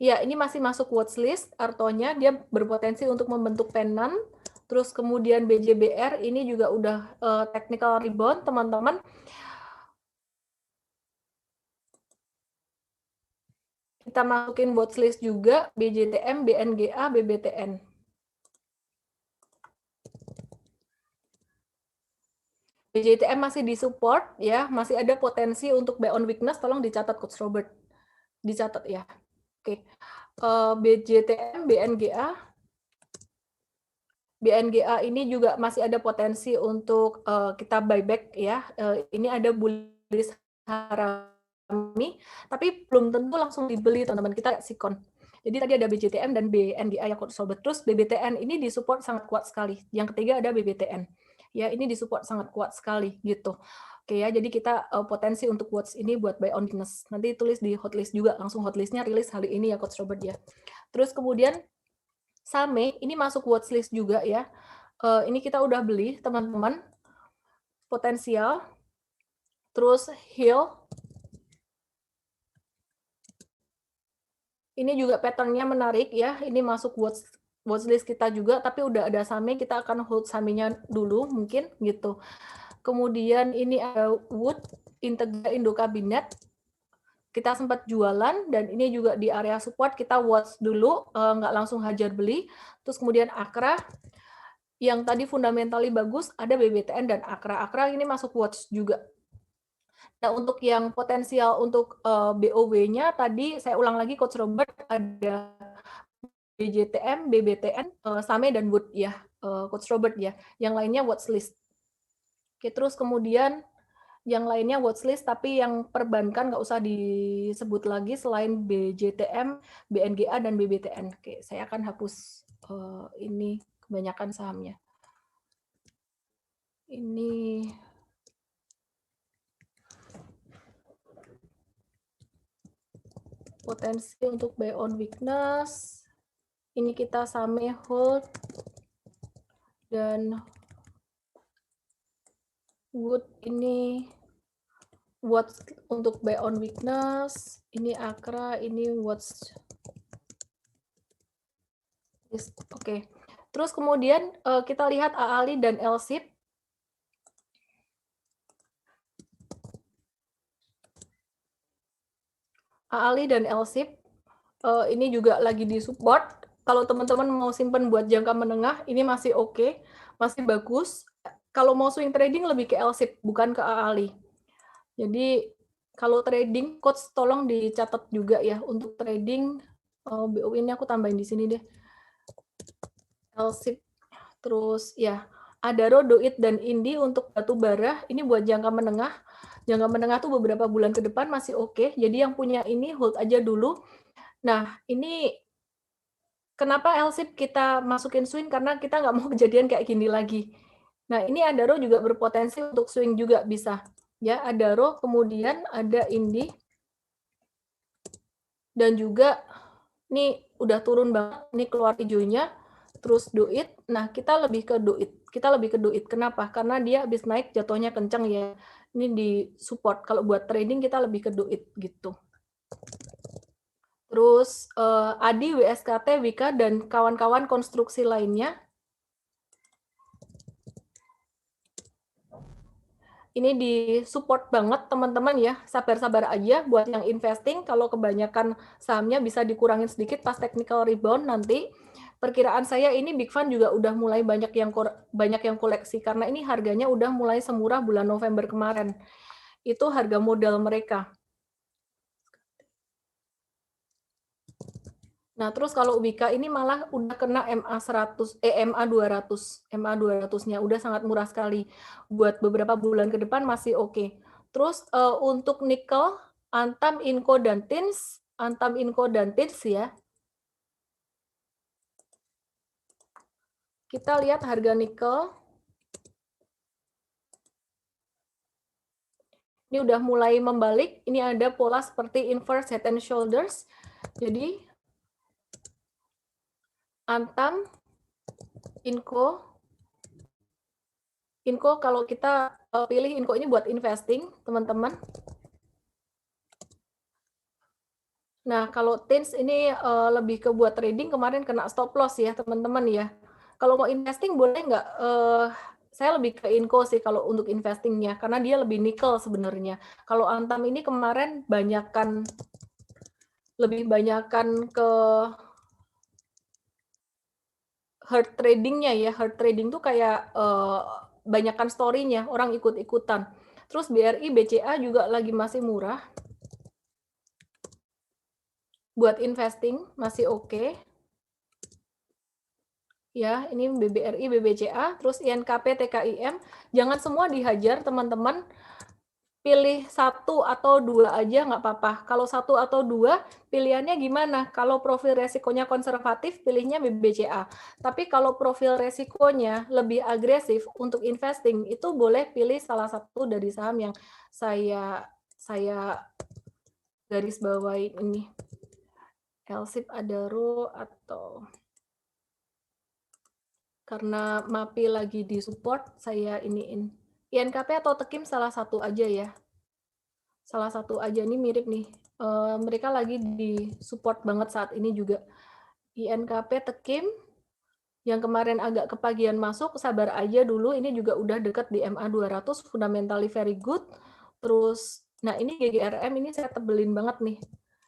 ya, ini masih masuk watchlist, artonya dia berpotensi untuk membentuk pennant. Terus kemudian BJBR ini juga udah technical rebound, teman-teman. Kita masukin watchlist juga BJTM, BNGA, BBTN. BJTM masih disupport ya, masih ada potensi untuk buy on weakness, tolong dicatat Coach Robert. Dicatat ya. Oke. BJTM, BNGA. BNGA ini juga masih ada potensi untuk kita buyback ya. Ini ada bullish harami, tapi belum tentu langsung dibeli teman-teman, kita sikon. Jadi tadi ada BJTM dan BNGA ya Coach Robert. Terus BBTN ini disupport sangat kuat sekali. Yang ketiga ada BBTN. Ya, ini disupport sangat kuat sekali gitu. Oke ya, jadi kita potensi untuk watch ini buat buy on weakness. Nanti tulis di hotlist juga, langsung hotlistnya rilis hari ini ya Coach Robert ya. Terus kemudian Same ini masuk watchlist juga ya. Ini kita udah beli teman-teman. Potensial. Terus Hill. Ini juga patternnya menarik ya. Ini masuk watchlist kita juga, tapi udah ada Same, kita akan hold Same-nya dulu mungkin gitu. Kemudian ini ada Wood, Integra Indo Kabinet. Kita sempat jualan dan ini juga di area support kita watch dulu, nggak langsung hajar beli. Terus kemudian Akra, yang tadi fundamentally bagus ada BBTN dan Akra. Akra ini masuk watch juga. Nah, untuk yang potensial untuk BOW-nya tadi saya ulang lagi Coach Robert, ada BJTM, BBTN, Same dan Wood ya, Coach Robert ya. Yang lainnya watchlist. Oke, terus kemudian yang lainnya watchlist, tapi yang perbankan nggak usah disebut lagi selain BJTM, BNGA, dan BBTN. Oke, saya akan hapus ini kebanyakan sahamnya. Ini potensi untuk buy on weakness. Ini kita Same hold dan Wood ini watch untuk buy on weakness. Ini Akra, ini watch. Oke. Terus kemudian kita lihat AALI dan LSIP. AALI dan LSIP ini juga lagi di support. Kalau teman-teman mau simpan buat jangka menengah, ini masih oke, masih bagus. Kalau mau swing trading lebih ke LSIP, bukan ke AALI. Jadi kalau trading, coach tolong dicatat juga ya untuk trading. BO ini aku tambahin di sini deh. LSIP, terus ya Adaro, Doit, dan Indi untuk batu bara. Ini buat jangka menengah. Jangka menengah tuh beberapa bulan ke depan masih oke. Jadi yang punya ini hold aja dulu. Nah, ini kenapa LSIP kita masukin swing? Karena kita nggak mau kejadian kayak gini lagi. Nah, ini Adaro juga berpotensi untuk swing juga bisa. Ya, Adaro, kemudian ada Indi. Dan juga, ini udah turun banget, ini keluar hijaunya. Terus Doit, nah kita lebih ke Doit. Kita lebih ke Doit. Kenapa? Karena dia habis naik jatuhnya kencang ya. Ini di support. Kalau buat trading kita lebih ke Doit gitu. Terus Adi, WSKT, Wika, dan kawan-kawan konstruksi lainnya. Ini di support banget teman-teman ya. Sabar-sabar aja buat yang investing. Kalau kebanyakan sahamnya bisa dikurangin sedikit pas technical rebound nanti. Perkiraan saya ini Big Fund juga udah mulai banyak yang koleksi karena ini harganya udah mulai semurah bulan November kemarin. Itu harga modal mereka. Nah, terus kalau Wika ini malah udah kena MA 200, MA 200-nya udah sangat murah sekali. Buat beberapa bulan ke depan masih oke. Terus untuk nikel, Antam, Inco, dan Tins, Antam, Inco, dan Tins ya. Kita lihat harga nikel. Ini udah mulai membalik. Ini ada pola seperti inverse head and shoulders. Jadi Antam, Inco kalau kita pilih Inco ini buat investing, teman-teman. Nah, kalau Tins ini lebih ke buat trading, kemarin kena stop loss ya, teman-teman ya. Kalau mau investing boleh nggak? Saya lebih ke Inco sih kalau untuk investingnya, karena dia lebih nikel sebenarnya. Kalau Antam ini kemarin banyakkan lebih banyakkan ke herd trading-nya ya. Herd trading tuh kayak banyakkan story-nya, orang ikut-ikutan. Terus BRI, BCA juga lagi masih murah. Buat investing masih oke. Ya, ini BBRI, BBCA, terus INKP, TKIM. Jangan semua dihajar, teman-teman. Pilih satu atau dua aja nggak apa-apa. Kalau satu atau dua, pilihannya gimana? Kalau profil resikonya konservatif, pilihnya BBCA. Tapi kalau profil resikonya lebih agresif untuk investing, itu boleh pilih salah satu dari saham yang saya garis bawahi ini. LSIP, Adaro, atau karena MAPI lagi di support, saya iniin. INKP atau Tekim salah satu aja ya. Salah satu aja, ini mirip nih. Mereka lagi di support banget saat ini juga. INKP, Tekim, yang kemarin agak kepagian masuk, sabar aja dulu. Ini juga udah deket di MA 200, fundamentally very good. Terus, nah ini GGRM, ini saya tebelin banget nih.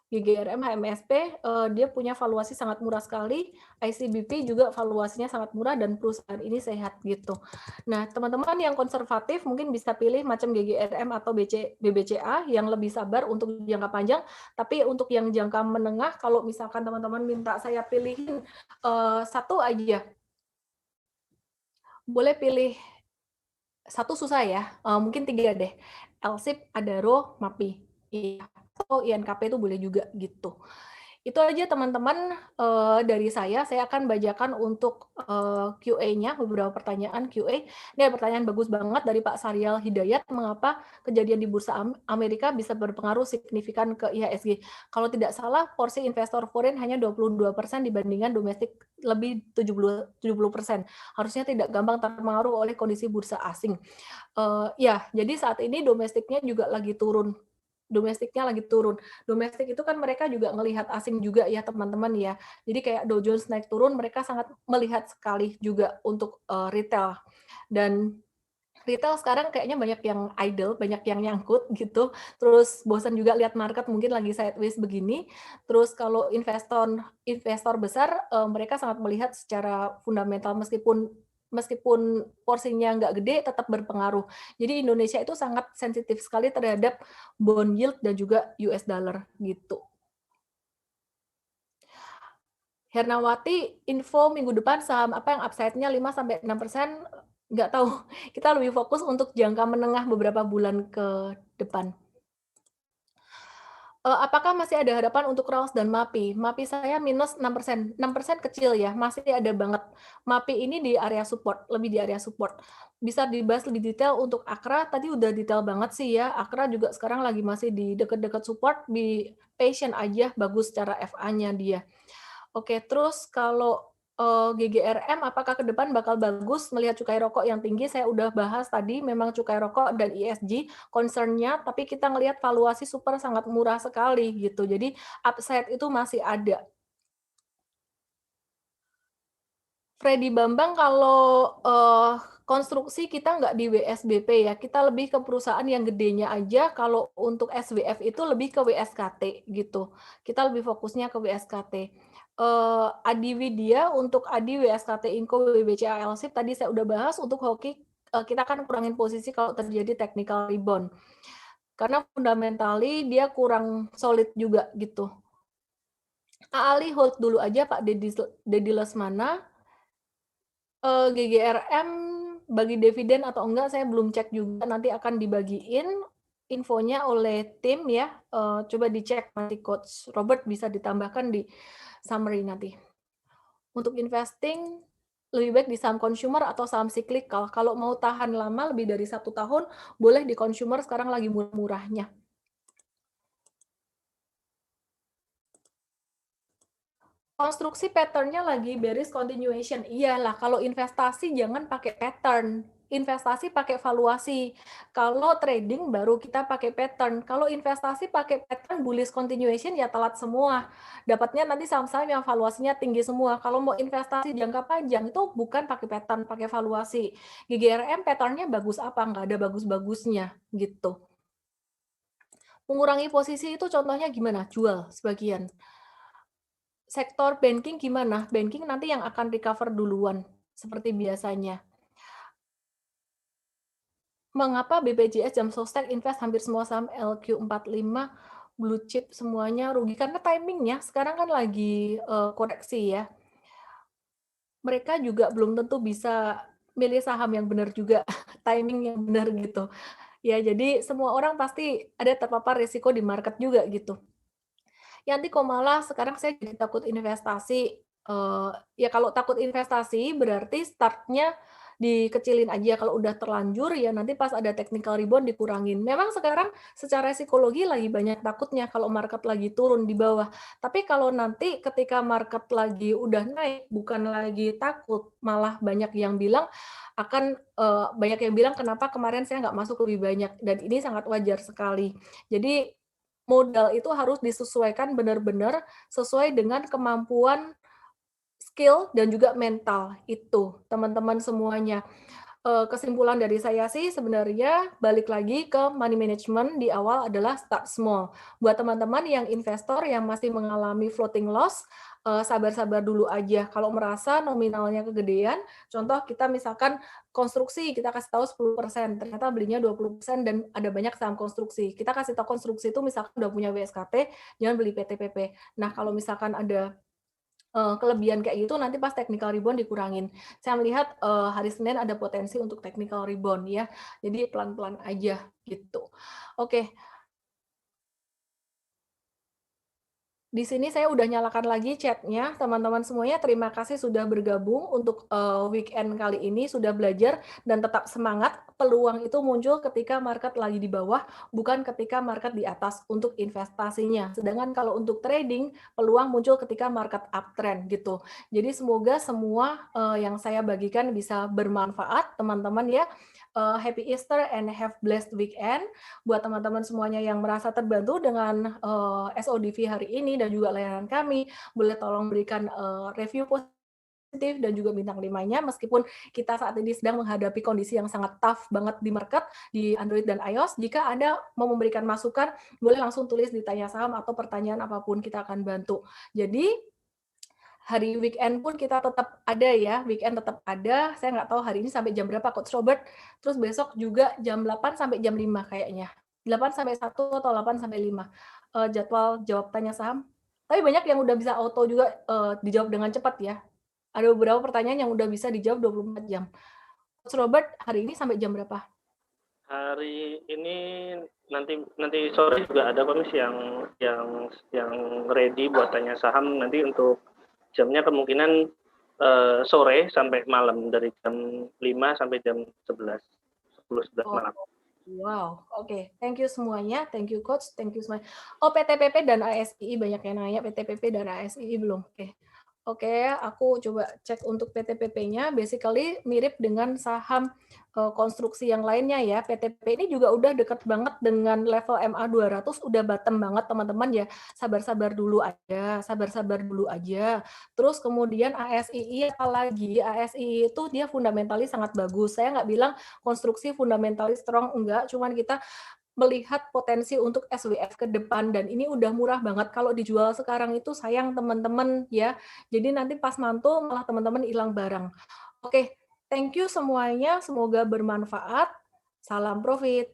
GGRM HMSP, dia punya valuasi sangat murah sekali, ICBP juga valuasinya sangat murah, dan perusahaan ini sehat gitu. Nah, teman-teman yang konservatif mungkin bisa pilih macam GGRM atau BBCA yang lebih sabar untuk jangka panjang, tapi untuk yang jangka menengah, kalau misalkan teman-teman minta saya pilihin satu aja, boleh pilih satu susah ya, mungkin tiga deh, LSIP, Adaro, MAPI. Iya. Atau INKP itu boleh juga gitu. Itu aja teman-teman dari saya akan bacakan untuk QA-nya, beberapa pertanyaan QA. Ini ada pertanyaan bagus banget dari Pak Saryal Hidayat, mengapa kejadian di Bursa Amerika bisa berpengaruh signifikan ke IHSG. Kalau tidak salah, porsi investor foreign hanya 22% dibandingkan domestik lebih 70%. Harusnya tidak gampang terpengaruh oleh kondisi bursa asing. Ya, jadi saat ini domestiknya juga lagi turun. Domestik itu kan mereka juga ngelihat asing juga ya teman-teman ya. Jadi kayak Dow Jones naik turun, mereka sangat melihat sekali juga untuk retail. Dan retail sekarang kayaknya banyak yang idle, banyak yang nyangkut gitu. Terus bosan juga lihat market mungkin lagi sideways begini. Terus kalau investor besar, mereka sangat melihat secara fundamental, meskipun porsinya nggak gede tetap berpengaruh. Jadi Indonesia itu sangat sensitif sekali terhadap bond yield dan juga US dollar gitu. Hernawati, info minggu depan saham apa yang upside-nya 5-6%, nggak tahu. Kita lebih fokus untuk jangka menengah beberapa bulan ke depan. Apakah masih ada harapan untuk Raos dan MAPI? MAPI saya minus 6%. 6% kecil ya, masih ada banget. MAPI ini di area support, lebih di area support. Bisa dibahas lebih detail untuk Akra, tadi udah detail banget sih ya. Akra juga sekarang lagi masih di dekat-dekat support, di patient aja, bagus secara FA-nya dia. Oke, terus kalau GGRM apakah ke depan bakal bagus melihat cukai rokok yang tinggi? Saya udah bahas tadi, memang cukai rokok dan ESG concern-nya, tapi kita ngelihat valuasi super sangat murah sekali gitu. Jadi upside itu masih ada. Freddy Bambang, kalau konstruksi kita nggak di WSBP ya, kita lebih ke perusahaan yang gedenya aja. Kalau untuk SWF itu lebih ke WSKT gitu. Kita lebih fokusnya ke WSKT. Adi Widya untuk Adi WSKT Inco WBCA LSIP tadi saya udah bahas. Untuk hoki kita akan kurangin posisi kalau terjadi technical rebound. Karena fundamentally dia kurang solid juga gitu. Ali hold dulu aja Pak Dedi Lesmana. GGRM bagi dividen atau enggak saya belum cek juga, nanti akan dibagiin infonya oleh tim ya. Coba dicek nanti Coach Robert bisa ditambahkan di summary nanti. Untuk investing lebih baik di saham consumer atau saham cyclical. Kalau mau tahan lama lebih dari 1 tahun, boleh di consumer, sekarang lagi murah-murahnya. Konstruksi pattern-nya lagi bearish continuation. Iyalah, kalau investasi jangan pakai pattern. Investasi pakai valuasi. Kalau trading baru kita pakai pattern. Kalau investasi pakai pattern bullish continuation ya telat semua. Dapatnya nanti saham-saham yang valuasinya tinggi semua. Kalau mau investasi jangka panjang itu bukan pakai pattern, pakai valuasi. GGRM pattern-nya bagus apa? Nggak ada bagus-bagusnya gitu. Mengurangi posisi itu contohnya gimana? Jual sebagian. Sektor banking gimana? Banking nanti yang akan recover duluan, seperti biasanya. Mengapa BPJS, Jam Sostek, Invest hampir semua saham LQ45, blue chip semuanya rugi? Karena timing-nya sekarang kan lagi koreksi ya. Mereka juga belum tentu bisa milih saham yang benar juga, timing yang benar gitu. Ya, jadi semua orang pasti ada terpapar risiko di market juga gitu. Yanti kok malah sekarang saya jadi takut investasi, ya kalau takut investasi berarti start-nya dikecilin aja, kalau udah terlanjur ya nanti pas ada technical rebound dikurangin. Memang sekarang secara psikologi lagi banyak takutnya kalau market lagi turun di bawah. Tapi kalau nanti ketika market lagi udah naik, bukan lagi takut, malah banyak yang bilang akan banyak yang bilang, "Kenapa kemarin saya nggak masuk lebih banyak?" Dan ini sangat wajar sekali. Jadi modal itu harus disesuaikan benar-benar sesuai dengan kemampuan, skill, dan juga mental, itu teman-teman semuanya. Kesimpulan dari saya sih sebenarnya balik lagi ke money management di awal adalah start small. Buat teman-teman yang investor yang masih mengalami floating loss, sabar-sabar dulu aja. Kalau merasa nominalnya kegedean, contoh kita misalkan konstruksi, kita kasih tahu 10%, ternyata belinya 20% dan ada banyak saham konstruksi. Kita kasih tahu konstruksi itu misalkan udah punya WSKT, jangan beli PTPP. Nah, kalau misalkan ada kelebihan kayak gitu nanti pas technical rebound dikurangin. Saya melihat, hari Senin ada potensi untuk technical rebound ya, jadi pelan-pelan aja gitu. Oke, di sini saya udah nyalakan lagi chat-nya, teman-teman semuanya terima kasih sudah bergabung untuk, weekend kali ini, sudah belajar dan tetap semangat, peluang itu muncul ketika market lagi di bawah, bukan ketika market di atas untuk investasinya. Sedangkan kalau untuk trading, peluang muncul ketika market uptrend gitu. Jadi semoga semua, yang saya bagikan bisa bermanfaat teman-teman ya. Happy Easter and have blessed weekend. Buat teman-teman semuanya yang merasa terbantu dengan SODV hari ini dan juga layanan kami, boleh tolong berikan review positif dan juga bintang 5-nya meskipun kita saat ini sedang menghadapi kondisi yang sangat tough banget di market di Android dan iOS. Jika Anda mau memberikan masukan, boleh langsung tulis di tanya saham atau pertanyaan apapun kita akan bantu. Jadi hari weekend pun kita tetap ada ya, weekend tetap ada. Saya nggak tahu hari ini sampai jam berapa Coach Robert. Terus besok juga jam 8 sampai jam 5 kayaknya. 8 sampai 1 atau 8 sampai 5. Jadwal jawab tanya saham. Tapi banyak yang udah bisa auto juga dijawab dengan cepat ya. Ada beberapa pertanyaan yang udah bisa dijawab 24 jam. Coach Robert hari ini sampai jam berapa? Hari ini nanti sore juga ada Pak Mis yang ready buat tanya saham nanti untuk jamnya kemungkinan sore sampai malam dari jam 5 sampai jam 11, 10-11 Oh, malam. wow, oke. Thank you semuanya, thank you coach, thank you semuanya. Oh, PTPP dan ASII banyak yang nanya PTPP dan ASII belum. Oke. Oke, aku coba cek untuk PTPP-nya. Basically mirip dengan saham konstruksi yang lainnya ya. PTP ini juga udah deket banget dengan level MA 200, udah bottom banget teman-teman ya. Sabar-sabar dulu aja, sabar-sabar dulu aja. Terus kemudian ASII apalagi, ASII itu dia fundamentalis sangat bagus. Saya nggak bilang konstruksi fundamentalis strong, enggak, cuman kita melihat potensi untuk SWF ke depan dan ini udah murah banget kalau dijual sekarang itu sayang teman-teman ya. Jadi nanti pas mantul malah teman-teman hilang barang. Oke, thank you semuanya, semoga bermanfaat. Salam profit.